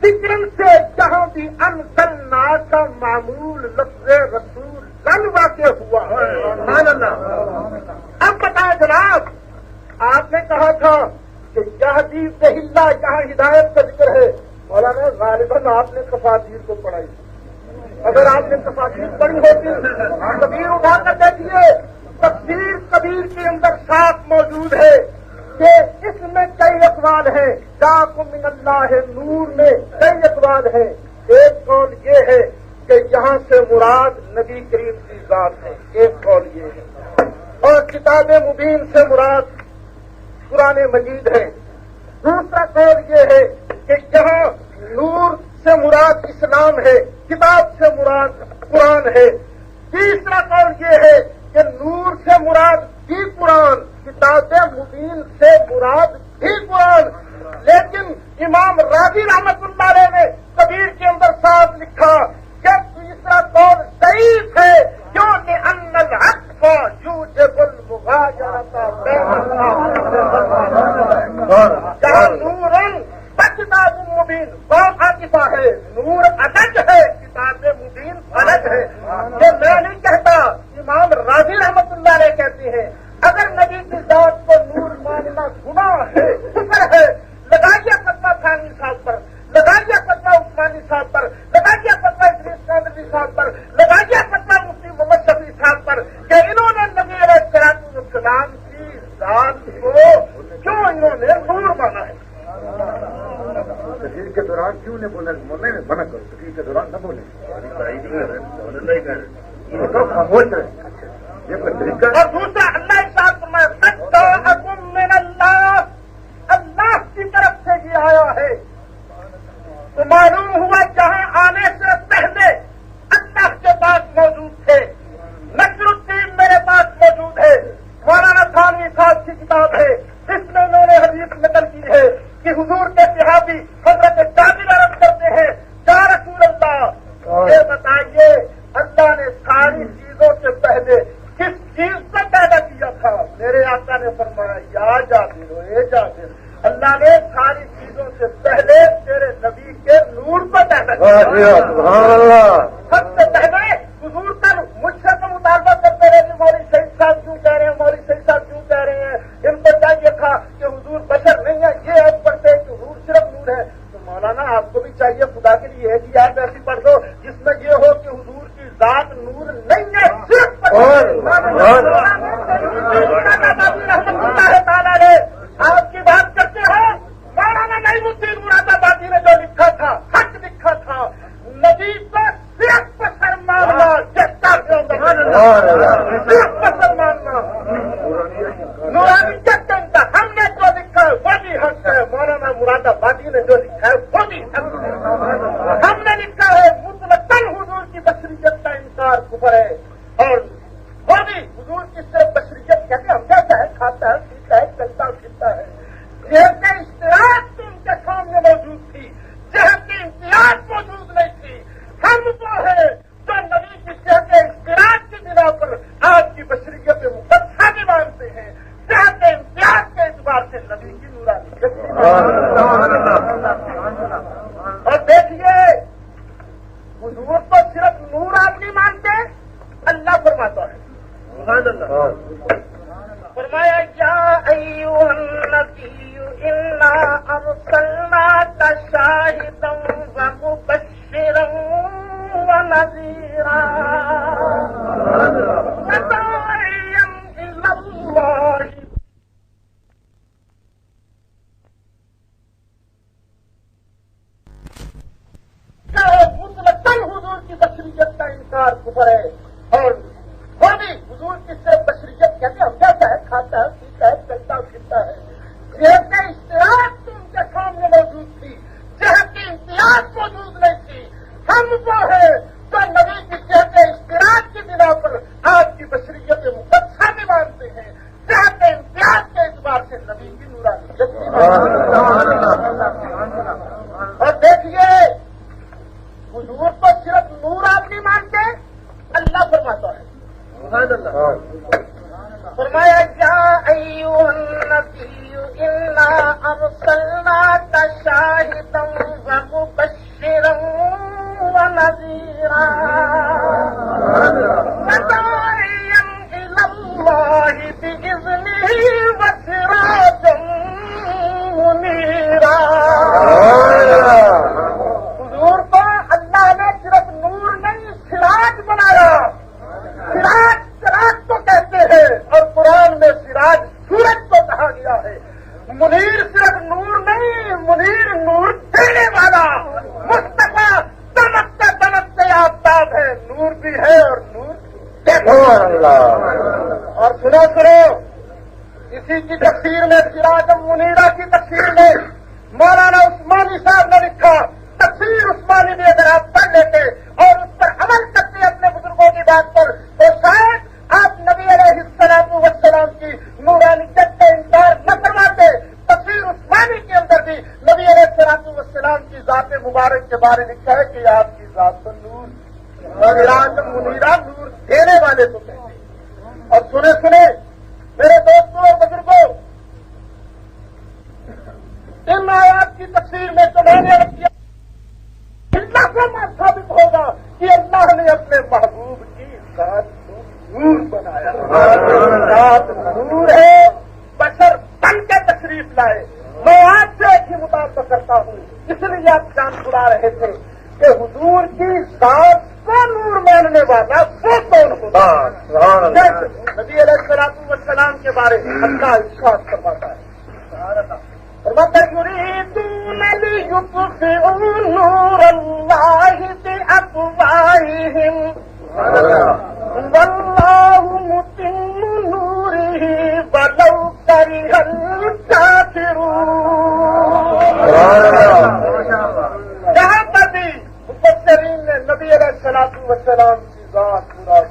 ذکرن سے جہاں بھی انزلنا کا معمول لفظ رسول لن واقع ہوا. اب بتائیں جناب، آپ نے کہا تھا کہ یہدی بہ اللہ، یہاں ہدایت کا ذکر ہے. مولانا غالباً آپ نے تفاسیر کو پڑھائی. اگر آپ نے تفاسیر پڑھی ہوتی کبیر اٹھا کر دیکھیے، تفسیر کبیر کے اندر صاف موجود ہے کہ اس میں کئی اقوال ہیں. جاءکم من اللہ نور میں کئی اقوال ہیں. ایک قول یہ ہے کہ یہاں سے مراد نبی کریم کی ذات ہے، ایک قول یہ ہے. اور کتاب مبین سے مراد قرآن مجید ہے. دوسرا قول یہ ہے کہ یہاں نور سے مراد اسلام ہے، کتاب سے مراد قرآن ہے. تیسرا قول یہ ہے کہ نور سے مراد بھی قرآن، کتاب مبین سے مراد بھی قرآن. لیکن امام راضی رحمت اللہ علیہ نے کبیر کے اندر صاف لکھا کہ تیسرا قول ضعیف ہے. کیوں کہ ان العطف یوجب المغایرۃ بین جہاں نور کتاب مبین بہت عاطفہ ہے، نور الگ ہے، کتاب مبین الگ ہے. یہ میں نہیں کہتا، امام راضی رحمت اللہ علیہ کہتے ہیں اگر نبی کی ذات کو نور ماننا گناہ ہے، کفر ہے. لگائیے فتویٰ تھانوی صاحب پر، لگائیے فتویٰ عثمانی صاحب پر، لگائیے فتویٰ ادریس قادری صاحب پر، لگائیے فتویٰ مفتی محمد شفیع صاحب پر کہ انہوں نے نبی علیہ السلام کی ذات کو کیوں انہوں نے نور مانا ہے. تقریر کے دوران کیوں نہیں بولنا؟ بولنے میں منع کرو، تقریر کے دوران نہ بولیں. خاموش رہیں. یہ کوئی طریقہ ہے؟ اور دوسرا اللہ ارشاد فرمایا جاءکم من اللہ، اللہ کی طرف سے یہ آیا ہے. تو معلوم ہوا جہاں آنے سے پہلے اللہ کے پاس موجود تھے. نصر الدین میرے پاس موجود ہے، مولانا تھانوی صاحب کی کتاب ہے، اس میں انہوں نے حدیث نقل کی ہے کہ حضور کے صحابی حضرت جابر عرض کرتے ہیں یا رسول اللہ، یہ بتائیے اللہ نے ساری چیزوں سے پہلے کس چیز سے پیدا کیا تھا؟ میرے آقا نے فرمایا یا جابر اے جابر، اللہ نے ساری چیزوں سے پہلے تیرے نبی کے نور کو پیدا کیا. سب سے پہلے حضور کا مجھ سے تو مطالبہ کرتے رہے کہ مولوی شہید صاحب کیوں کہہ رہے ہیں، مولوی شہید صاحب کیوں کہہ رہے ہیں. ان کو چاہیے تھا کہ حضور بشر نہیں ہے، یہ ایپ پڑھتے کہ حضور صرف نور ہے. تو مولانا آپ کو بھی چاہیے خدا کے لیے ایک ہی ایپ ایسی پڑھ دو جس میں یہ ہو کہ حضور کی ذات نور نہیں ہے، صرف رحمت اللہ تعالیٰ نے آپ کی بات کرتے ہو. مولانا نعیم الدین مراد آبادی نے جو لکھا تھا حق لکھا تھا، نبی کو صرف بشر ماننا، صرف بشر ماننا نورانیت کے اندر ہم نے جو لکھا ہے وہ بھی حق ہے. مولانا مراد آبادی نے جو لکھا ہے وہ بھی حق ہے. ہم نے لکھا ہے مطلقاً حضور کی بشریت کا انکار کفر ہے، اور وہ بھی حضور کی صرف بشریت کہتے ہم کہتا ہے کھاتا ہے پیتا ہے چلتا پھرتا ہے. جہت اشتراک تو ان کے سامنے موجود تھی، جہت امتیاز موجود نہیں تھی. ہم وہ ہے جو نبی کی جہت اشتراک کی بنا پر آپ کی بشریت مقدسہ بھی مانتے ہیں، جہت امتیاز کے اعتبار سے نبی کی نورانیت. اور دیکھیے حضور تو صرف نور آپ نہیں مانتے، اللہ فرماتا ہے. فرمایا یا ایھا النبی انا ارسلناک شاہدا ومبشرا ونذیرا. اور دیکھیے حضور تو صرف نور آپ نہیں مانتے، اللہ فرماتا ہے، فرمایا یا ایھا النبی انا ارسلناک شاہدا ومبشرا ونذیرا وداعیا الی اللہ باذنہ وسراجا منیرا۔ حضور کو اللہ نے صرف نور نہیں سراج بنایا۔ سراج چراغ تو کہتے ہیں اور قرآن میں سراج سورج کو کہا گیا ہے۔ منیر صرف نور نہیں، منیر نور دینے والا مصطفیٰ چمکتے چمکتے آفتاب ہے، نور بھی ہے اور نور دیکھو۔ اور سنو اسی کی تفسیر میں سراج منیرہ کی تفسیر میں مولانا عثمانی صاحب نے لکھا، تفسیر عثمانی بھی اگر آپ پڑھ لیتے اور اس پر عمل کرتے اپنے بزرگوں کی بات پر تو شاید آپ نبی علیہ السلام والسلام کی نورانیت کا انکار نہ فرماتے۔ تفسیر عثمانی کے اندر بھی نبی علیہ السلام والسلام کی ذات مبارک کے بارے لکھا ہے کہ آپ کی ذات تو نور، سراج منیرہ نور دینے والے تو کہتے ہیں۔ اور سنے میرے دوستوں اور بزرگوں، ان آیات کی تفسیر میں تو میں نے عرض کیا اللہ کو ثابت ہوگا کہ اللہ نے اپنے محبوب کی ذات کو نور بنایا، ذات نور ہے، بشر بن کے تشریف لائے۔ میں آپ سے ایک ہی مطالبہ کرتا ہوں، اس لیے آپ جان چھڑا رہے تھے کہ حضور کی ذات کو نور ماننے والا وہ کون ہوگا؟ نبی علیہ السلام کے بارے میں اللہ ارشاد فرماتا ہے، يريدون ليطفئوا نور الله بأفواههم والله متم نوره ولو كره الكافرون۔ جہاں پر بھی مفسرین نے نبی علیہ السلام کی ذات مراد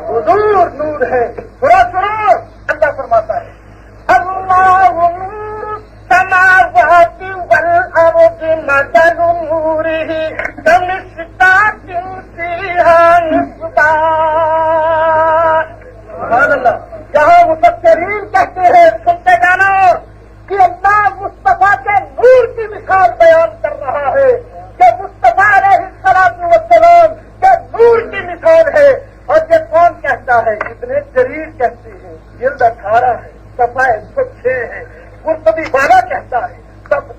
حضور نور ہے۔ سنو اللہ فرماتا ہے اللہ نور السماوات والارض مثل نوره كمشكاة فيها مصباح۔ سبحان اللہ۔ جہاں مفسرین کہتے ہیں سنتے جانا کہ اللہ مصطفیٰ کے نور کی مثال بیان کر رہا ہے کہ مصطفیٰ علیہ السلام کے نور کی مثال ہے۔ اور یہ کون کہتا ہے؟ ابن جریر کہتے ہیں، جلد 18 ہے، صفحہ 106 ہے۔ قرطبی والا کہتا ہے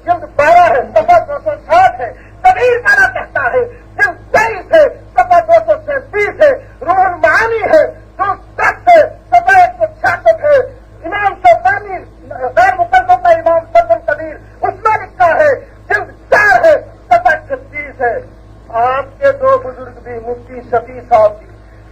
جلد 12 ہے، صفحہ 260 ہے۔ کبیر والا کہتا ہے جلد 23 ہے، صفحہ 237 ہے۔ روح المعانی ہے جو 10 ہے، صفحہ 166 ہے۔ امام شوکانی غیر مقدم کا امام فضل کبیر اس میں لکھا ہے جلد 4 ہے، صفحہ 36 ہے۔ آپ کے دو بزرگ بھی مفتی شفیع صاحب بھی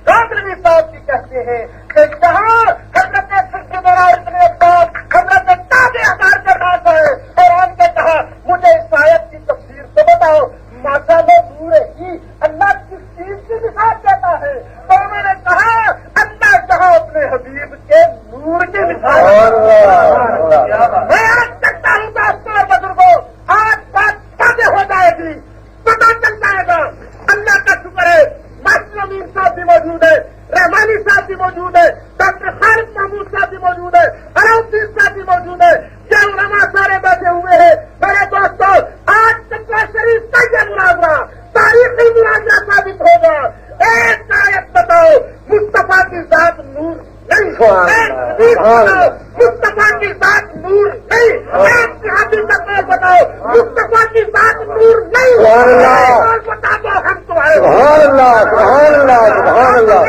گاندربی صاحب بھی کہتے ہیں کہ جہاں حضرت سیدنا ابن عباس حضرت تابع احبار کے پاس آئے اور آن کے کہا مجھے اس آیت کی تفسیر تو بتاؤ، ماشاءاللہ نور ہی اللہ کس چیز کی مثال دیتا ہے؟ تو انہوں نے کہا اللہ جہاں اپنے حبیب کے نور کی مثال۔ میں آج کرتا ہوں دوستوں اور بزرگوں، آج بات واضح ہو جائے گی، پتا چل جائے گا۔ اللہ کا شکر ہے ماسٹر امین صاحب بھی موجود ہے، رحمانی صاحب بھی موجود ہے، ڈاکٹر خالد محمود صاحب بھی موجود ہے، علاؤدین صاحب بھی موجود ہے، یہ علماء سارے بیٹھے ہوئے ہیں۔ میرے دوستوں آج چکلا شریف کا یہ مناظرہ تاریخی مناظرہ ثابت ہوگا۔ ایک آیت بتاؤ مصطفیٰ کی ذات نور نہیں، ایک حدیث بتاؤ مصطفیٰ کی ذات نور نہیں، ایک صحابی کا قول بتاؤ مصطفیٰ کی ذات نور نہیں، قول بتا دو ہم تمہارے سبحان اللہ، سبحان اللہ، سبحان اللہ۔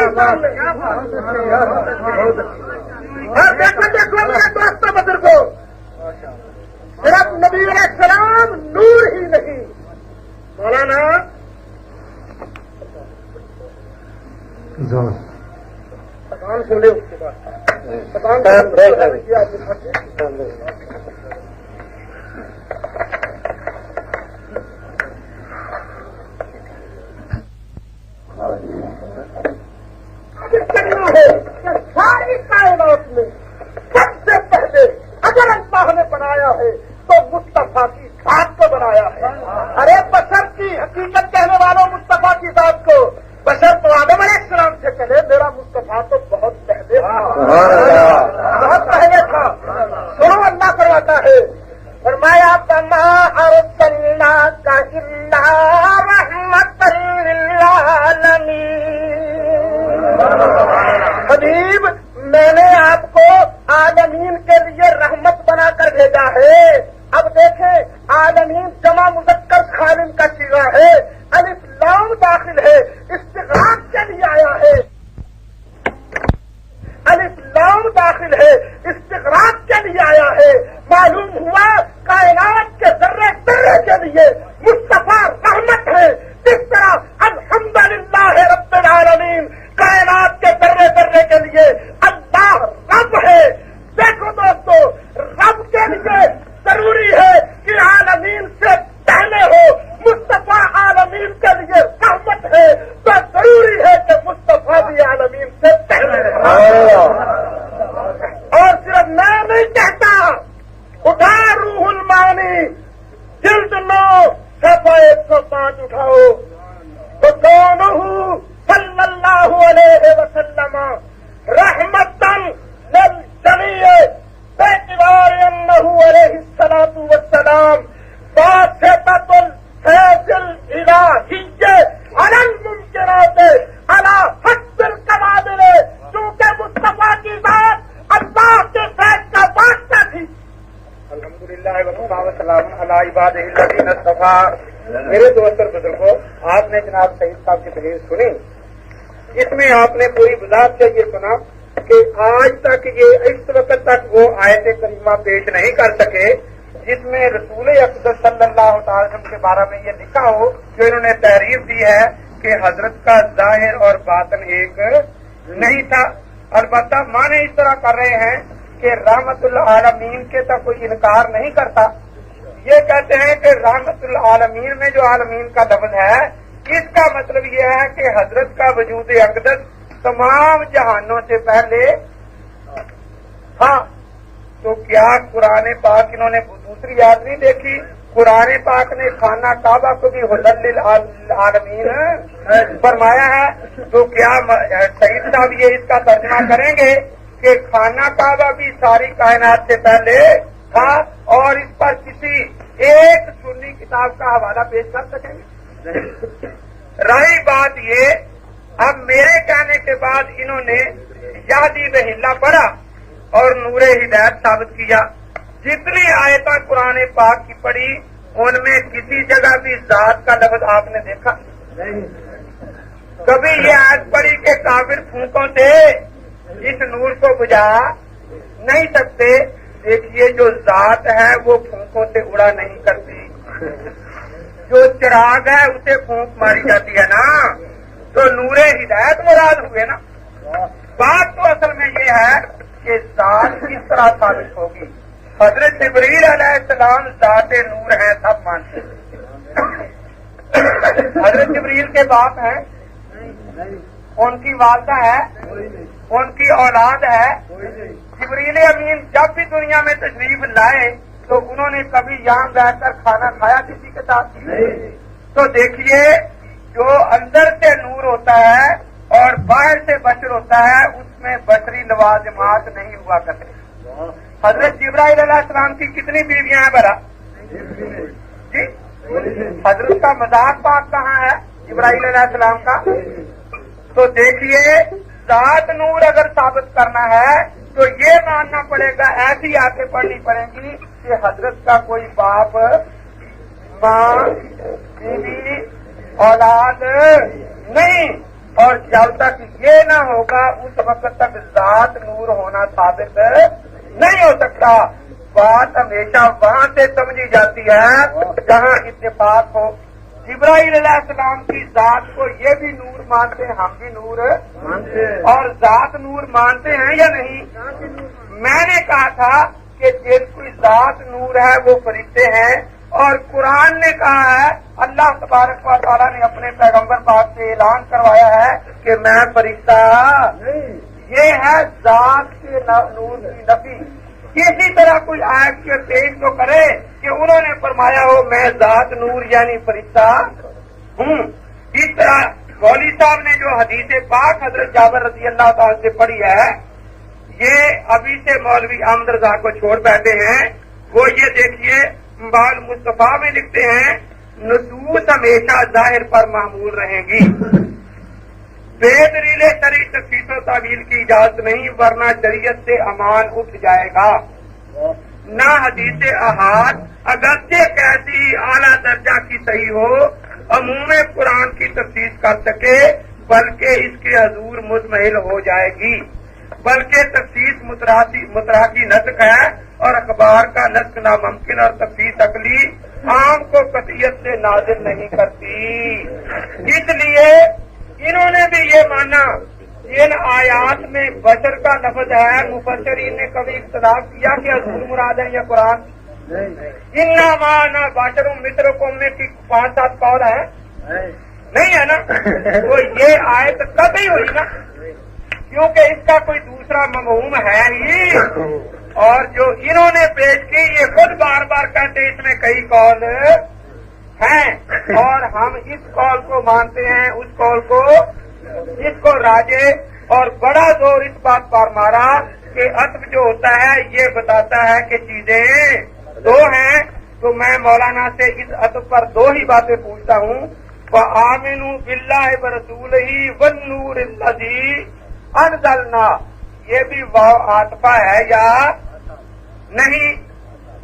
اور دیکھو میرے دوستوں بزرگوں، صرف نبی علیہ السلام نور ہی نہیں، مولانا تکان سن لے، اس کے بعد تکان کیا ساری کائنات میں سب سے پہلے اگر اللہ نے بنایا ہے الحمدللہ وسلام علی عبادہ الذین اصطفیٰ. میرے دوست اور بزرگوں، آپ نے جناب سعید صاحب کی تقریر سنی. اس میں آپ نے پوری وضاحت سے یہ سنا کہ آج تک یہ اس وقت تک وہ آیت کریمہ پیش نہیں کر سکے جس میں رسول اقدس صلی اللہ تعالی وسلم کے بارے میں یہ لکھا ہو کہ انہوں نے تعریف دی ہے کہ حضرت کا ظاہر اور باطن ایک نہیں تھا. البتہ معنی اس طرح کر رہے ہیں کہ رحمت العالمین کے تک کوئی انکار نہیں کرتا. یہ کہتے ہیں کہ رحمت العالمین میں جو عالمین کا لفظ ہے اس کا مطلب یہ ہے کہ حضرت کا وجود اقدس تمام جہانوں سے پہلے. ہاں تو کیا قرآن پاک انہوں نے دوسری یاد نہیں دیکھی؟ قرآن پاک نے خانہ کعبہ کو بھی حلل للعالمین فرمایا ہے. تو کیا سعید صاحب یہ اس کا ترجمہ کریں گے کہ خانہ کعبہ بھی ساری کائنات سے پہلے تھا اور اس پر کسی ایک سنی کتاب کا حوالہ پیش کر سکیں گے؟ رہی بات یہ، اب میرے کہنے کے بعد انہوں نے یہدی بہلا پڑھا اور نور ہدایت ثابت کیا. جتنی آیتیں قرآن پاک کی پڑھی ان میں کسی جگہ بھی ذات کا لفظ آپ نے دیکھا؟ کبھی یہ آیت پڑھی کہ کافر پھونکوں سے اس نور کو بجھا نہیں سکتے. دیکھیے جو ذات ہے وہ پھونکوں سے اڑا نہیں کرتی. جو چراغ ہے اسے پھونک ماری جاتی ہے نا. تو نور ہدایت مراد ہوئے نا. بات تو اصل میں یہ ہے کہ ذات کس طرح ثابت ہوگی. حضرت جبریل علیہ السلام ذات نور ہے، سب مانتے ہیں. حضرت جبریل کے باپ ہیں، ان کی والدہ ہے، ان کی اولاد ہے. جبریل امین جب بھی دنیا میں تشریف لائے تو انہوں نے کبھی یہاں بیٹھ کر کھانا کھایا کسی کے ساتھ؟ تو دیکھیے جو اندر سے نور ہوتا ہے اور باہر سے بشر ہوتا ہے اس میں بشری لوازمات نہیں ہوا کرتے. حضرت جبرائیل علیہ السلام کی کتنی بیویاں ہیں برا جی؟ حضرت کا مذاق پاک کہاں ہے جبرائیل علیہ السلام کا؟ تو دیکھیے ذات نور اگر ثابت کرنا ہے تو یہ ماننا پڑے گا، ایسی آیتیں پڑھنی پڑیں گی کہ حضرت کا کوئی باپ، ماں، بیوی، اولاد نہیں. اور جب تک یہ نہ ہوگا اس وقت تک ذات نور ہونا ثابت نہیں ہو سکتا. بات ہمیشہ وہاں سے سمجھی جاتی ہے جہاں اتفاق ہو. جبرائیل علیہ السلام کی ذات کو یہ بھی نور مانتے ہیں، ہم بھی نور مانتے ہیں. اور ذات نور مانتے ہیں یا نہیں؟ میں نے کہا تھا کہ جن کی ذات نور ہے وہ فرشتے ہیں. اور قرآن نے کہا ہے، اللہ تبارک و تعالیٰ نے اپنے پیغمبر پاک سے اعلان کروایا ہے کہ میں فرشتہ نہیں. یہ ہے ذات کے نور کی نفی. کسی طرح کوئی آیت کے پیش تو کرے کہ انہوں نے فرمایا ہو میں ذات نور یعنی فرشتہ ہوں. اس طرح مولوی صاحب نے جو حدیث پاک حضرت جابر رضی اللہ تعالی سے پڑھی ہے، یہ ابھی سے مولوی احمد رضا کو چھوڑ بیٹھے ہیں. وہ یہ دیکھیے بال مصطفیٰ میں لکھتے ہیں نصوص ہمیشہ ظاہر پر معمول رہیں گی. بے دلیل شرعی تخصیص و تعویل کی اجازت نہیں، ورنہ شریعت سے امان اٹھ جائے گا. نہ حدیث احاد اگرچہ کیسی اعلیٰ درجہ کی صحیح ہو عموم قرآن کی تخصیص کر سکے، بلکہ اس کے حضور مطمئن ہو جائے گی. بلکہ تخصیص متراکی نسق ہے اور اخبار کا نسق ناممکن، اور تخصیص عقلی عام کو قطعیت سے نازل نہیں کرتی. اس لیے انہوں نے بھی یہ مانا ان آیات میں بشر کا لفظ ہے. مفسرین نے کبھی اختلاف کیا کہ حضور مراد ہے یا قرآن؟ انما انا بشر مثلکم میں کی 5-7 قول ہے نہیں ہے نا. تو یہ آیت کبھی ہوئی نا، کیونکہ اس کا کوئی دوسرا مفہوم ہے ہی. اور جو انہوں نے پیش کی یہ خود بار بار کہتے اس میں کئی قول ہیں اور ہم اس قول کو مانتے ہیں، اس قول کو، اس کو راجے. اور بڑا زور اس بات پر مارا کہ عطف جو ہوتا ہے یہ بتاتا ہے کہ چیزیں دو ہیں. تو میں مولانا سے اس عطف پر 2 ہی باتیں پوچھتا ہوں. وآمنوا باللہ ورسولہ والنور الذی انزلنا، یہ بھی عاطفہ ہے یا نہیں؟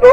2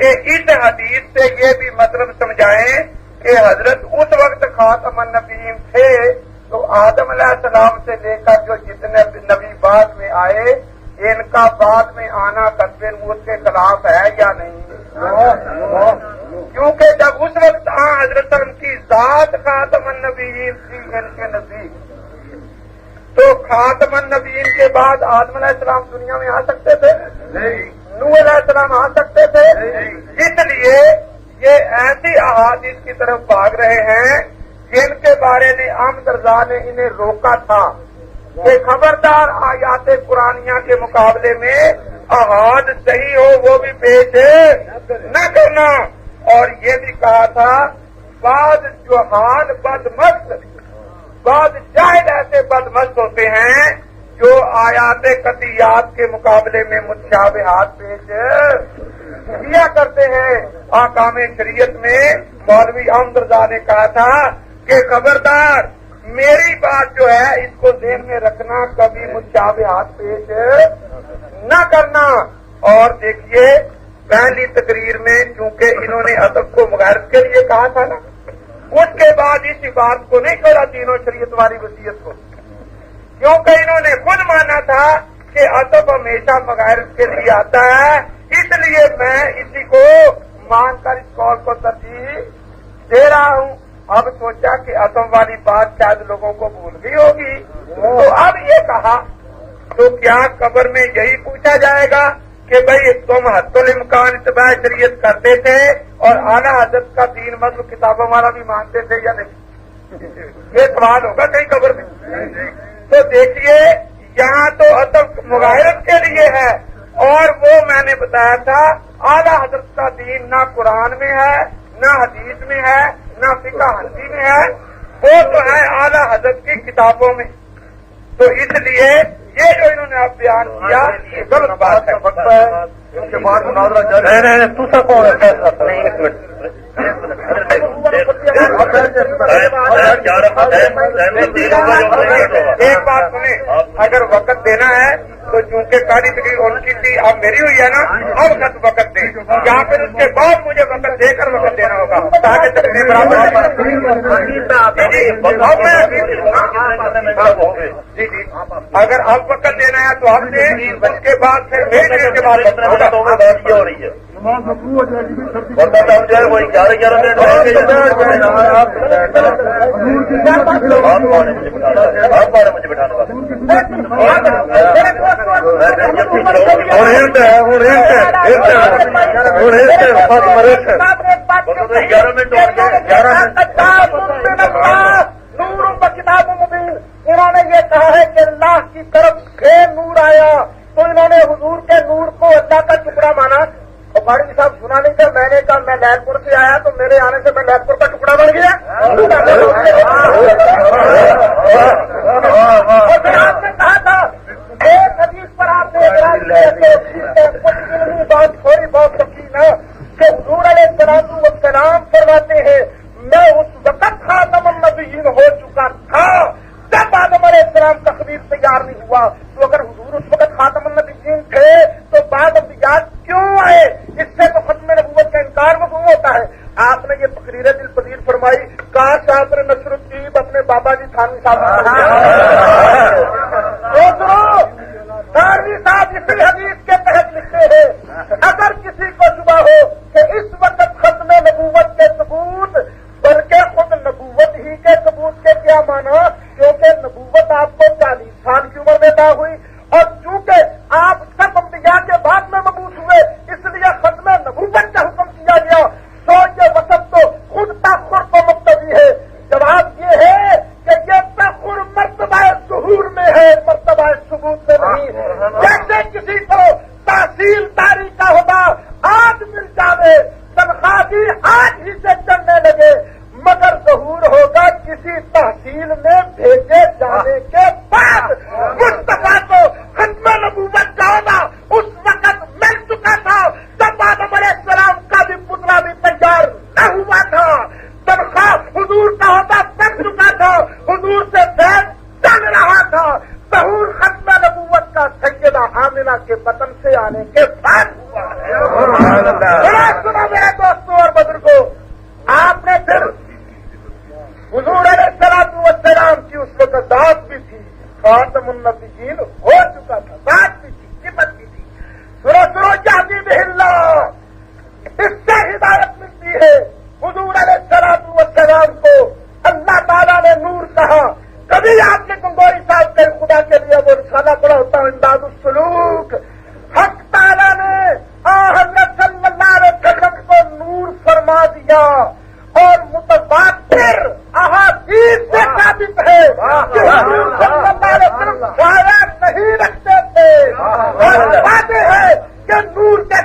کہ اس حدیث سے یہ بھی مطلب سمجھائیں کہ حضرت اس وقت خاتم النبیین تھے تو آدم علیہ السلام سے لے کر جو جتنے نبی بعد میں آئے ان کا بعد میں آنا قصب نبوت کے خلاف ہے یا نہیں؟ کیونکہ جب اس وقت حضرت کی ذات خاتم النبیین تھی ان کے نزدیک، تو خاتم النبیین کے بعد آدم علیہ السلام دنیا میں آ سکتے تھے؟ نوح علیہ السلام آ سکتے تھے؟ اس لیے یہ ایسی احادیث کی طرف بھاگ رہے ہیں جن کے بارے میں احمد رضا نے انہیں روکا تھا کہ خبردار آیات قرآنیہ کے مقابلے میں احاد صحیح ہو وہ بھی پیش نہ کرنا، اور یہ بھی کہا تھا بعض جہال بدمست، بعض جاہل ایسے بدمست ہوتے ہیں جو آیات قطعیات کے مقابلے میں متشابہات پیش کیا کرتے ہیں۔ احکام شریعت میں مولوی احمد رضا نے کہا تھا کہ خبردار میری بات جو ہے اس کو ذہن میں رکھنا، کبھی متشابہات پیش نہ کرنا۔ اور دیکھیے پہلی تقریر میں چونکہ انہوں نے ادب کو مغیرت کے لیے کہا تھا نا، اس کے بعد اسی بات کو نہیں چھوڑا تینوں شریعت والی وصیت کو، کیونکہ انہوں نے خود مانا تھا کہ ادب ہمیشہ مغیرت کے لیے آتا ہے، اس لیے میں اسی کو مان کر اس قول کو ترجیح دے رہا ہوں۔ اب سوچا کہ ادب والی بات شاید لوگوں کو بھول گئی ہوگی، تو اب یہ کہا تو کیا قبر میں یہی پوچھا جائے گا کہ بھئی تم حد الامکان اتباع شریعت کرتے تھے اور اعلیٰ حضرت کا دین مذہب کتابوں والا بھی مانتے تھے یا نہیں؟ یہ سوال ہوگا کہیں قبر میں۔ تو دیکھیے یہاں تو ادب مغایرت کے لیے ہے، اور وہ میں نے بتایا تھا اعلیٰ حضرت کا دین نہ قرآن میں ہے، نہ حدیث میں ہے، نہ فقہ حنفی میں ہے، وہ تو ہے اعلیٰ حضرت کی کتابوں میں۔ تو اس لیے یہ جو انہوں نے اب بیان کیا یہ غلط بات ہے۔ ان کے بعد مناظرہ جاری ہے۔ دوسرا کون ہے؟ ایک منٹ ایک بات سنیں، اگر وقت دینا ہے تو چونکہ کاری تقریر ان کی تھی اب میری ہوئی ہے نا، اب وقت دیں یا پھر اس کے بعد مجھے وقت دے کر وقت دینا ہوگا تاکہ تقریر برابر جی جی اگر اب وقت دینا ہے تو آپ نے اس کے بعد پھر میرے کے بعد بات ہو رہی ہے وہی 11 منٹ مجھے بٹھانے کتاب مبین انہوں نے یہ کہا ہے کہ اللہ کی طرف سے نور آیا، تو انہوں نے حضور کے نور کو اللہ کا ٹکڑا مانا۔ اور بڑی صاحب سنا نہیں تھا، میں نے کہا میں لال پور سے آیا تو میرے آنے سے میں لال پور کا ٹکڑا بن گیا۔ اور پھر آپ نے کہا تھا ایک حدیث پر آپ نے بہت تھوڑی بہت یقین ہے کہ حضور علیہ السلام فرماتے ہیں میں اس وقت خاتم النبیین ہو چکا تھا جب آدم علیہ السلام کا خبیر تیار نہیں ہوا۔ تو اگر حضور اس وقت خاتم النبیین تھے تو بعد انبیاء کیوں آئے؟ اس سے تو ختم نبوت کا انکار مفہوم ہوتا ہے۔ آپ نے یہ تقریر دل پذیر فرمائی، کاش آپ نے نصر الدین اپنے بابا جی تھانوی صاحب تھانوی صاحب اسی حدیث کے تحت لکھتے ہیں اگر کسی کو شبہ ہو کہ اس وقت ختم نبوت کے ثبوت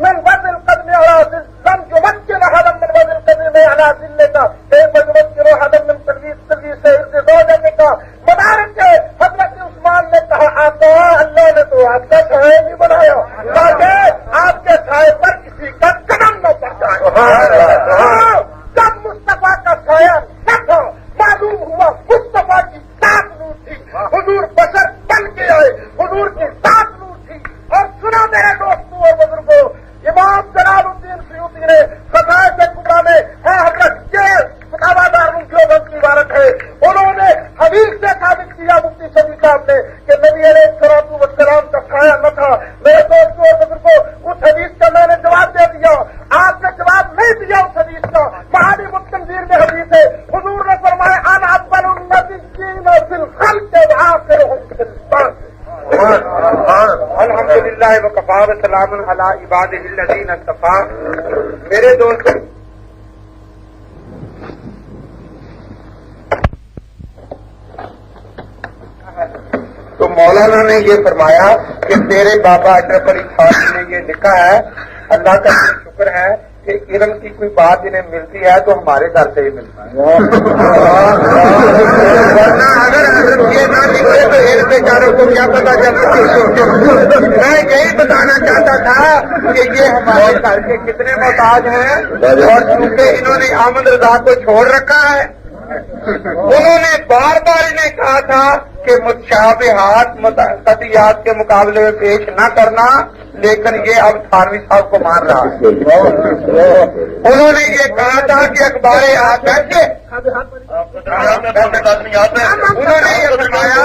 من وزن القدم على لم يمكن احدا من وزن القدم على ذلك كيف يمكن احدا من تلبيس زوجتك مبارک ہے حضرت عثمان نے کہا آقا اللہ نے تو آپ کا سایہ نہیں بنایا تاکہ آپ کے سائے پر کسی کا قدم نہ پڑ جائے۔ جب مصطفیٰ کا سایہ نہ تھا معلوم ہوا مصطفیٰ کی ذات نور تھی۔ حضور بشر بن کے آئے حضور کی ذات نور تھی۔ اور سنا میرے دوستوں اور بزرگوں امام جلال الدین سیوطی نے خصائص کبریٰ میں ہے حضرت یہ فتاوی دارالعلوم دیوبند کی عبارت ہے انہوں نے حدیث سے ثابت کیا مفتی شفیع صاحب نے کہ نبی علیہ الصلوۃ والسلام کا سایہ نہ تھا۔ میرے دوستوں اور بزرگوں اس حدیث کا میں نے جواب دے دیا۔ آپ نے جواب نہیں دیا اس حدیث کا۔ معالم التنویر میں حدیث ہے حضور نے فرمایا انا اول النبیین فی الخلق وآخرهم فی البعث۔ الحمدللہ وکفی وسلام علی عبادہ الذین اصطفیٰ۔ میرے دوست تو مولانا نے یہ فرمایا کہ تیرے بابا اشرف علی خان نے یہ لکھا ہے اللہ کا شکر ہے کہ علم کی کوئی بات انہیں ملتی ہے تو ہمارے گھر سے ہی ملتا ہے، ورنہ اگر یہ نہ لکھے تو ان بیچاروں کو کیا پتا چلتا۔ میں یہی بتانا چاہتا تھا کہ یہ ہمارے گھر کے کتنے محتاج ہیں اور چونکہ انہوں نے احمد رضا کو چھوڑ رکھا ہے انہوں نے بار بار انہیں کہا تھا کہ متشابہات قطعیات کے مقابلے میں پیش نہ کرنا، لیکن یہ اب تھانوی صاحب کو مان رہا ہے۔ انہوں نے یہ کہا تھا کہ اخبار آپ بیٹھے انہوں نے یہ بتایا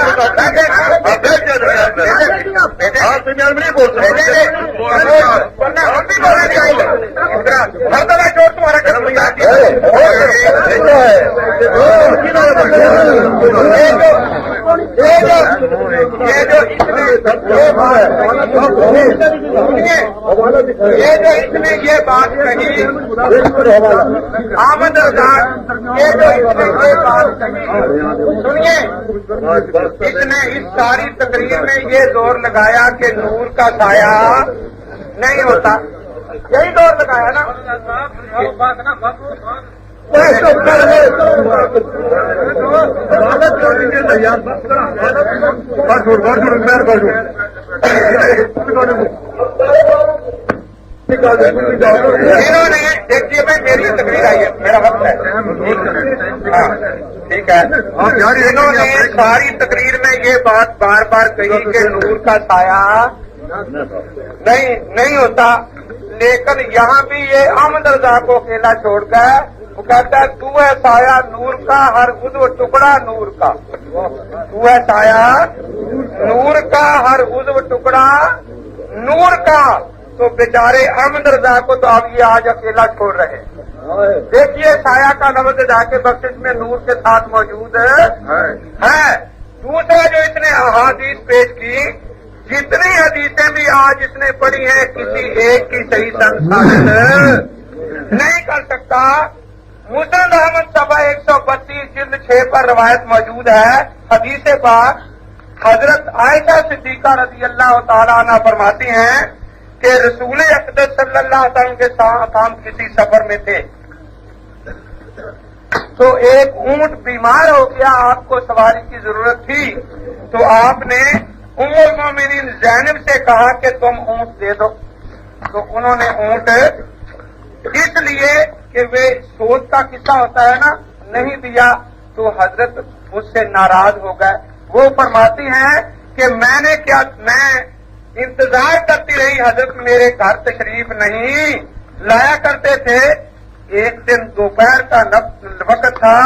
چوٹ تمہارا قدم یہ جو اس نے یہ بات کہی آمد رضا، یہ جو اس نے یہ بات کہی سنیے، اس نے اس ساری تقریر میں یہ زور لگایا کہ نور کا سایہ نہیں ہوتا، یہی زور لگایا نا۔ انہوں نے دیکھیے میں میری تقریر آئی ہے، میرا وقت ہے ہاں ٹھیک ہے۔ انہوں نے ساری تقریر میں یہ بات بار بار کہی کہ نور کا سایہ نہیں ہوتا، لیکن یہاں بھی یہ احمد رضا کو اکیلا چھوڑ گئے۔ وہ کہتا ہے تو ہے سایہ نور کا، ہر عضو ٹکڑا نور کا، تو ہے سایہ نور کا، ہر عضو ٹکڑا نور کا، تو بیچارے احمد رضا کو تو اب یہ آج اکیلا چھوڑ رہے ہیں. دیکھیے سایہ کا لفظ جا کے بخشش میں نور کے ساتھ موجود ہے. دوسرا جو اس نے احادیث پیش کی، جتنی حدیثیں بھی آج اس نے پڑھی ہیں کسی ایک کی صحیح ثابت نہیں کر سکتا. مسند احمد صفحہ 132 جلد 6 پر روایت موجود ہے. حدیث پاک حضرت عائشہ صدیقہ رضی اللہ تعالیٰ عنہ فرماتی ہیں کہ رسول اقدس صلی اللہ علیہ وسلم کے ساتھ ہم کسی سفر میں تھے تو ایک اونٹ بیمار ہو گیا، آپ کو سواری کی ضرورت تھی، تو آپ نے ام المومنین زینب سے کہا کہ تم اونٹ دے دو. تو انہوں نے اونٹ اس لیے کہ وہ سوچ کا قصہ ہوتا ہے نا، نہیں دیا تو حضرت اس سے ناراض ہو گئے. وہ فرماتی ہیں کہ میں انتظار کرتی رہی، حضرت میرے گھر تشریف نہیں لایا کرتے تھے. ایک دن دوپہر کا وقت تھا،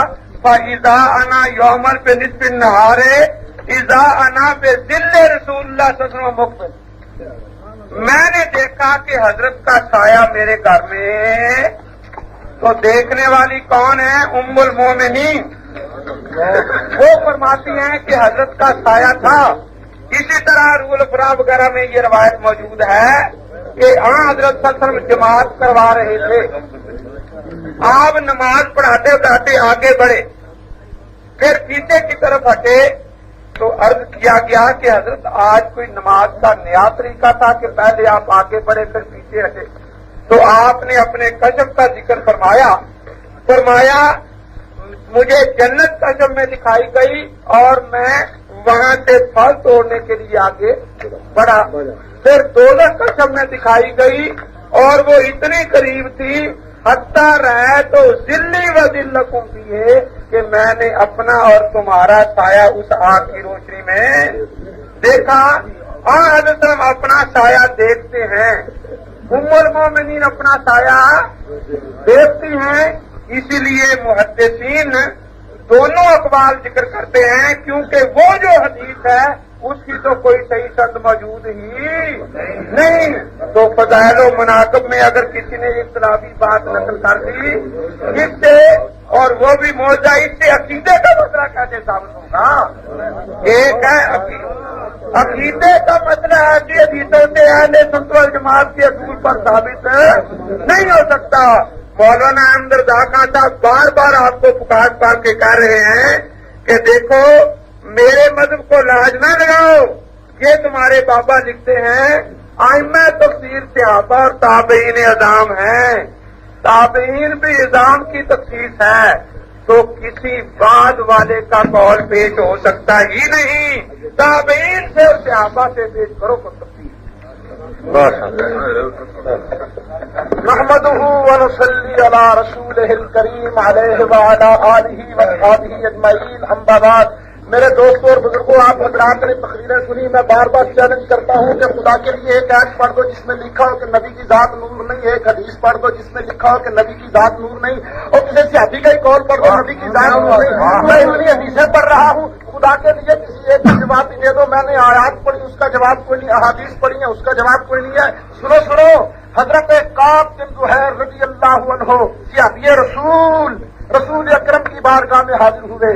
فَإِذَا أَنَا يَوْمًا بِنِصْفِ النَّهَارِ إِذَا أَنَا بِظِلِّ رسول اللہ صلی اللہ علیہ وسلم مقبل. میں نے دیکھا کہ حضرت کا سایہ میرے گھر میں. تو دیکھنے والی کون ہے؟ ام المومنین. وہ فرماتی ہیں کہ حضرت کا سایہ تھا. اسی طرح رول فرا وغیرہ میں یہ روایت موجود ہے کہ حضرت صلی اللہ علیہ وسلم جماعت کروا رہے تھے. آپ نماز پڑھاتے پڑھاتے آگے بڑھے، پھر پیچھے کی طرف ہٹے تو عرض کیا گیا کہ حضرت آج کوئی نماز کا نیا طریقہ تھا کہ پہلے آپ آگے بڑھے پھر پیچھے ہٹے. تو آپ نے اپنے کشف کا ذکر فرمایا مجھے جنت کشف میں دکھائی گئی اور میں وہاں سے پھل توڑنے کے لیے آگے بڑھا. پھر دوزخ کشف میں دکھائی گئی اور وہ اتنی قریب تھی حتیٰ رہے تو ذلی و ذلکم بھی ہے کہ میں نے اپنا اور تمہارا سایہ اس آگ کی روشنی میں دیکھا. حضرت اپنا سایہ دیکھتے ہیں، ام المومنین اپنا سایہ دیکھتی ہیں. اسی لیے محدثین دونوں اقوال ذکر کرتے ہیں، کیونکہ وہ جو حدیث ہے اس کی تو کوئی صحیح سند موجود ہی نہیں. تو فضائل و مناقب میں اگر کسی نے اختلافی بات نقل کر دی اس سے، اور وہ بھی موضوع اس سے عقیدے کا مسئلہ کیسے ثابت ہوگا؟ ایک ہے عقیدے کا مسئلہ ہے کہ حدیثوں سے اہل سنت والجماعت کے اصول پر ثابت نہیں ہو سکتا. مولانا احمد رضا خان صاحب بار بار آپ کو پکار کے کہہ رہے ہیں کہ دیکھو میرے مذہب کو لاج نہ لگاؤ. یہ تمہارے بابا لکھتے ہیں ائمہ تفسیر صحابہ اور تابعین اعظام ہیں. تابعین بھی اعظام کی تخصیص ہے، تو کسی بعد والے کا قول پیش ہو سکتا ہی نہیں. تابعین سے اور صحابہ سے پیش کرو کو تفسیر. نحمده ونصلي على رسوله الكريم عليه وعلى آله وصحبه اجمعين. اما بعد، میرے دوستوں اور بزرگوں، آپ حضرات نے تقریریں سنی. میں بار بار چیلنج کرتا ہوں کہ خدا کے لیے ایک آیت پڑھ دو جس میں لکھا ہو کہ نبی کی ذات نور نہیں، ایک حدیث پڑھ دو جس میں لکھا ہو کہ نبی کی ذات نور نہیں، اور کسی صحابی کا ہی قول پڑھ دو نبی کی ذات نور نہیں. میں اتنی حدیثیں پڑھ رہا ہوں، خدا کے لیے کسی ایک کا جواب بھی دے دو. میں نے آیات پڑھی اس کا جواب کوئی نہیں، احادیث پڑھی ہے اس کا جواب کوئی نہیں ہے. سنو حضرت کعب بن زہیر رضی اللہ عنہ صحابی رسول اکرم کی بارگاہ میں حاضر ہوئے.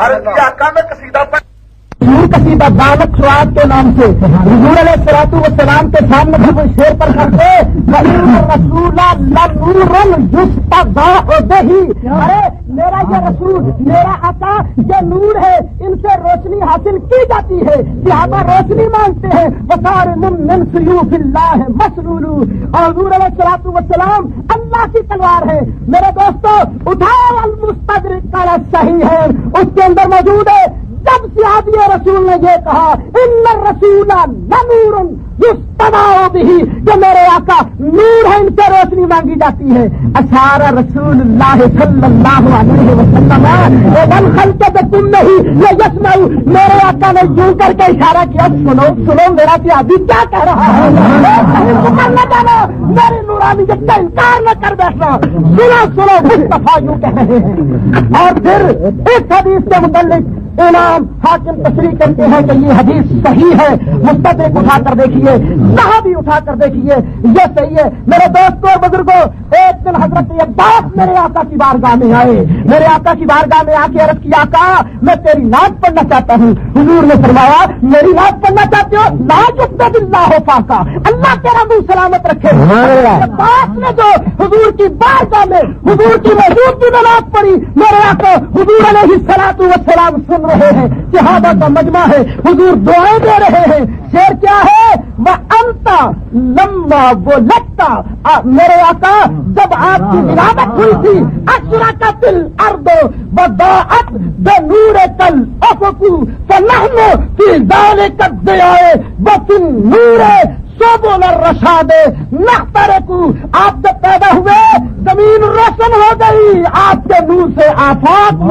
عرض کیا آقا میں قصیدہ پڑھ قصیدہ دعوت سواد کے نام سے حضور علیہ الصلوۃ والسلام کے سامنے بھی کوئی شیر پر کرتے رسول ارے میرا یہ رسول میرا آقا یہ نور ہے، ان سے روشنی حاصل کی جاتی ہے. صحابہ روشنی مانگتے ہیں. وقار من سیوف اللہ مسلول، اور حضور علیہ الصلوۃ والسلام اللہ کی تلوار ہے. میرے دوستو اٹھاؤ المستدرک کا صحیح ہے، اس کے اندر موجود ہے. جب صحابی رسول نے یہ کہا ان الرسول لنور یستضاء بہ، کہ میرے آقا نور ہے، ان سے روشنی مانگی جاتی ہے. اشار رسول اللہ صلی اللہ علیہ وسلم والخلق بکلہ یسمع، میرے آقا نے یوں کر کے اشارہ کیا سنو میرا صحابی کیا کہہ رہا ہے. نہ جانا میری نورانیت کا انکار نہ کر بیٹھنا. سنو مصطفیٰ یوں کہہ رہے ہیں. اور پھر اس حدیث کے متعلق امام حاکم تشریح کرتے ہیں کہ یہ حدیث صحیح ہے، مستدرک اٹھا کر دیکھیے، صحابی اٹھا کر دیکھیے، یہ صحیح ہے۔ میرے دوستوں اور بزرگوں، ایک دن حضرت عباس میرے آقا کی بارگاہ میں آئے، میرے آقا کی بارگاہ میں آ کے عرض کیا، آقا میں تیری نعت پڑھنا چاہتا ہوں۔ حضور نے فرمایا، میری نعت پڑھنا چاہتے ہو؟ لا یقبل اللہ فاقا، اللہ تیرا منہ سلامت رکھے۔ عباس نے جو حضور کی بارگاہ میں حضور کی موجودگی میں نعت پڑھی، میرے آقا حضور علیہ الصلوۃ والسلام سن رہے ہیں، صحابہ کا مجمع ہے، حضور دعائیں دے رہے ہیں۔ شعر کیا ہے؟ وَأَنْتَ لَمَّا وَلَدْتَ، میرے آقا جب آپ کی ولادت ہوئی تھی، أَشْرَقَتِ الْأَرْضُ وَضَاءَتْ بِنُورِكَ الْأُفُقُ فَنَحْنُ فِي ذَلِكَ الضِّيَاءِ وَفِي النُّورِ سبل الرشاد نخترق، آپ جب پیدا ہوئے زمین روشن ہو گئی، آپ کے نور سے آفاق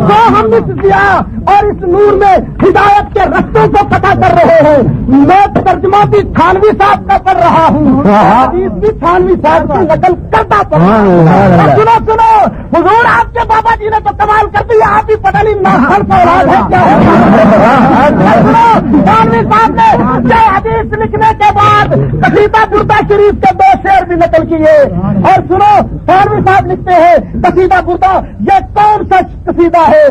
تو ہم نے کیا، اور اس نور میں ہدایت کے رستوں کو پتہ کر رہے ہیں۔ میں ترجمہ بھی تھانوی صاحب کا پڑھ رہا ہوں، حدیث بھی تھانوی صاحب کی نقل کرتا پڑھ رہا ہوں۔ سنو حضور آپ کے بابا جی نے تو کمال کر دیا، آپ بھی پتہ نہیں ناخل کا اولاد ہے کیا ہے۔ سنو تھانوی صاحب نے یہ حدیث لکھنے کے بعد قصیدہ بردہ شریف کے 2 شعر بھی نقل کیے، اور سنو تھانوی صاحب لکھتے ہیں قصیدہ بردہ یہ کون سا قصیدہ ہے؟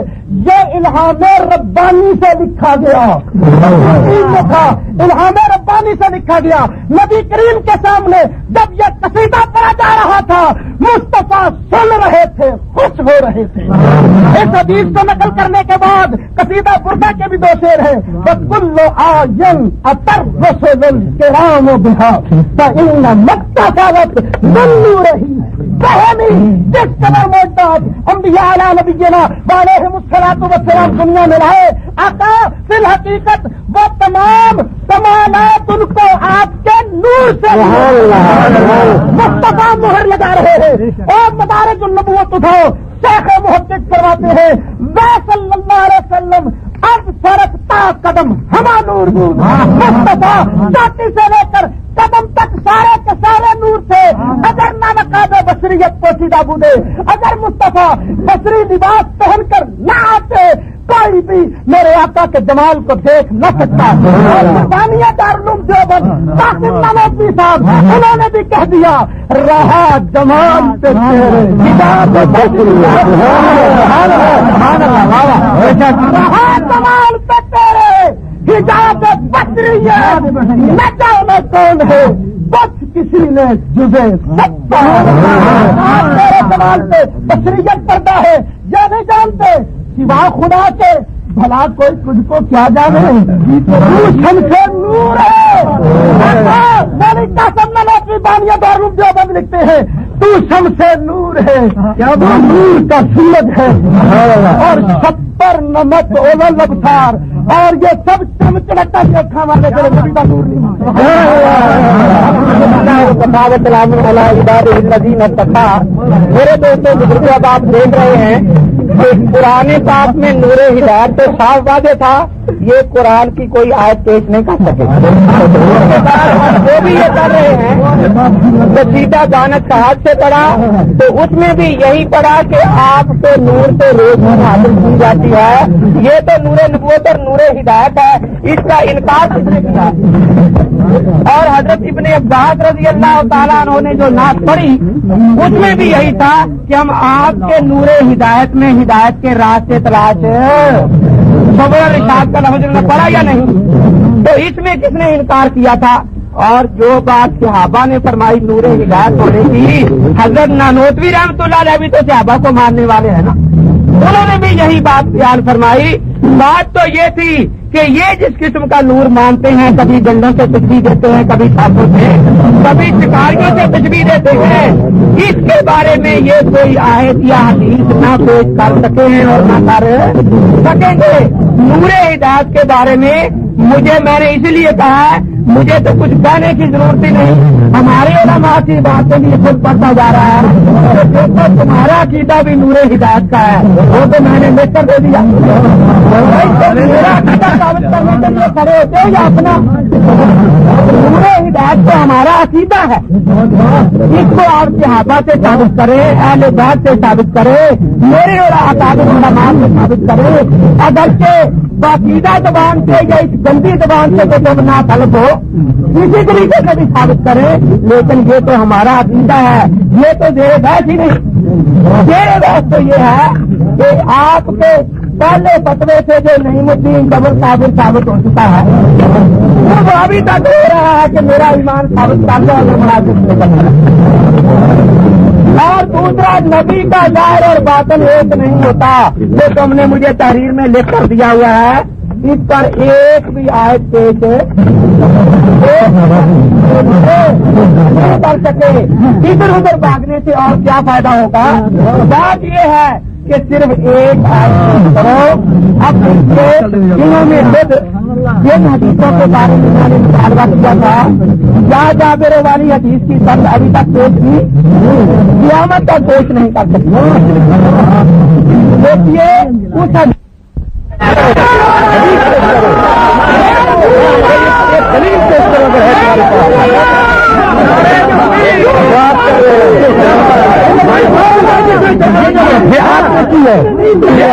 یہ الہام ربانی سے لکھا گیا، الہام ربانی سے لکھا گیا۔ نبی کریم کے سامنے جب یہ قصیدہ پڑھا جا رہا تھا، مصطفیٰ سن رہے تھے، خوش ہو رہے تھے۔ اس حدیث کو نقل کرنے کے بعد قصیدہ بردہ کے بھی 2 شعر ہیں، وَكُلُّ آیَن أَتَرْرُسُلُ الْكِرَامُ بِهَا فَإِنَّ مَقْتَسَبَتْ مِن نُورِهِ بہمی جس قدر معجزات انبیاء علیہ نبینا علیہم الصلوۃ والسلام دنیا میں رہے، آقا فی الحقیقت وہ تمام کمالات ان کو آپ کے نور سے مصطفیٰ مہر لگا رہے ہیں۔ اور مدارج النبوت اٹھاؤ، شیخ محقق فرماتے ہیں وہ صلی اللہ علیہ وسلم اب فرقتا قدم ہما نور بود، مصطفیٰ چاٹی سے لے کر قدم تک سارے کے سارے نور تھے۔ اگر نہ نقاب بصریت پوشیدہ بودے، اگر مصطفیٰ بصری لباس پہن کر نہ آتے، کوئی بھی میرے آقا کے جمال کو دیکھ نہ سکتا۔ ثانیہ دارالعلوم دیوبند قاسم نانوتوی صاحب انہوں نے بھی کہہ دیا، رہا جمال سے کتاب رہا جمال سے تیرے حجاب بصریت، نہ جانے کون ہے بچ کسی نے جزے سب آپ میرے جمال سے بصریت پردہ ہے، یا نہیں جانتے سوا خدا کے، بھلا کوئی تجھ کو کیا جانے، تو شمس نور ہے۔ میری قاسم نانوتوی بانیہ دارالعلوم دیوبند لکھتے ہیں تو شمس نور ہے، وہ نور کا سورج ہے، اور 70 نمت اول ابصار، اور یہ سب چمچڑکتا دیکھا والے جو نبی کا نور نہیں۔ میرے دوستوں بزرگ، اب آپ دیکھ رہے ہیں کہ پرانے پاک میں نور ہدایت تو صاف واضح تھا، یہ قرآن کی کوئی آیت پیش نہیں کر سکے۔ جو بھی یہ کر رہے ہیں قصیدہ دانت صاحب سے پڑھا تو اس میں بھی یہی پڑھا کہ آپ کے نور سے روشنی حاصل کی جاتی ہے، یہ تو نور نبوت اور نور ہدایت ہے، اس کا انکار کس نے کیا؟ اور حضرت ابن عباس رضی اللہ تعالیٰ عنہ نے جو نعت پڑھی اس میں بھی یہی تھا کہ ہم آپ کے نور ہدایت میں ہدایت کے راستے تلاش۔ صبر رشاد کا لفظ نے پڑھا یا نہیں؟ تو اس میں کس نے انکار کیا تھا؟ اور جو بات صحابہ نے فرمائی نور ہدایت ہونے کی، حضرت نانوتوی رحمۃ اللہ علیہ بھی تو صحابہ کو ماننے والے ہیں نا، انہوں نے بھی یہی بات بیان فرمائی۔ بات تو یہ تھی کہ یہ جس قسم کا نور مانتے ہیں، کبھی ڈنڈوں سے تشبیہ دیتے ہیں، کبھی چھاپوں سے، کبھی شکاریوں سے تشبیہ دیتے ہیں، اس کے بارے میں یہ کوئی آیت یا حدیث نہ پیش کر سکے ہیں اور نہ کر سکیں گے۔ نور ہدایت کے بارے میں میں نے اس لیے کہا ہے، مجھے تو کچھ کہنے کی ضرورت ہی نہیں، ہمارے علماء کی باتیں بھی خود پڑھتا جا رہا ہے، دیکھو تمہارا عقیدہ بھی نور ہدایت کا ہے، وہ تو میں نے لکھ کر دے دیا۔ میرا عقیدہ ثابت کرنے کے لیے کھڑے ہوتے یا اپنا نور ہدایت تو ہمارا عقیدہ ہے، اس کو آپ صحابہ سے ثابت کرے، اہل بیت سے ثابت کرے، میرے اور اکابر علماء سے ثابت کرے، اگرچہ باقیدہ زبان سے یا اس گندی زبان سے تو تم نہ طلب ہو، اسی طریقے سے بھی ثابت کرے، لیکن یہ تو ہمارا عقیدہ ہے، یہ تو زیر بحث ہی نہیں۔ زیر بحث تو یہ ہے کہ آپ کے پہلے فتوے سے جو نعیم الدین قبر ثابت ہو چکا ہے، وہ ابھی تک ہو رہا ہے کہ میرا ایمان ثابت کر دو اور مناسب سے کرنا۔ اور دوسرا، نبی کا ظاہر اور باطن ایک نہیں ہوتا، جو تم نے مجھے تحریر میں لکھ کر دیا ہوا ہے، اس پر ایک بھی آیت پیش کر سکے۔ ادھر ادھر بھاگنے سے اور کیا فائدہ ہوگا؟ بات یہ ہے کہ صرف ایک آیت کرو۔ اب جنہوں نے جن حدیثوں کے بارے میں میں نے مطالبہ کیا تھا، یا جابر والی حدیث کی سند ابھی تک پیش کی، قیامت تک پیش نہیں کر سکتی۔ دیکھیے اس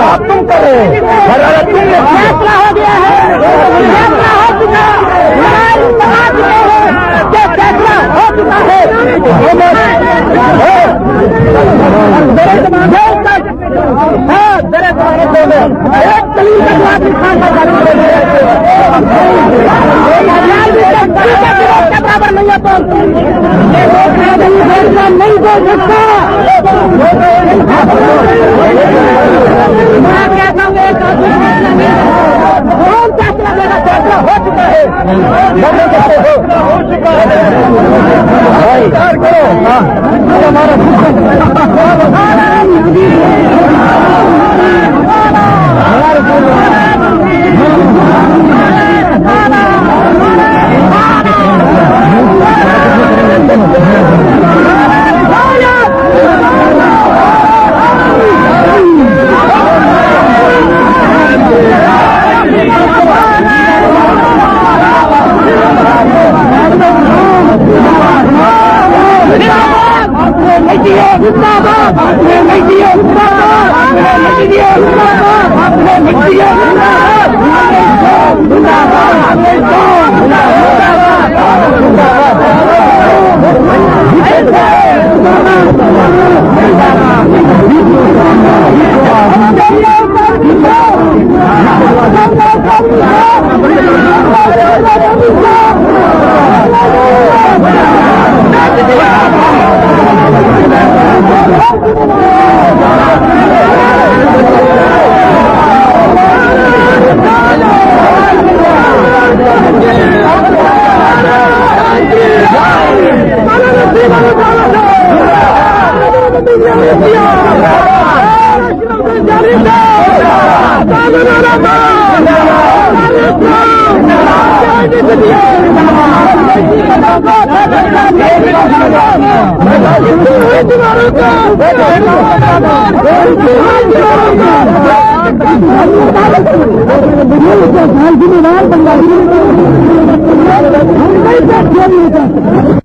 آپ تم کرے فیصلہ ہو گیا ہے، فیصلہ ہو چکا ہے، برابر نہیں ہے تو نہیں دے سکتا۔ فیصلہ ہو چکا ہے،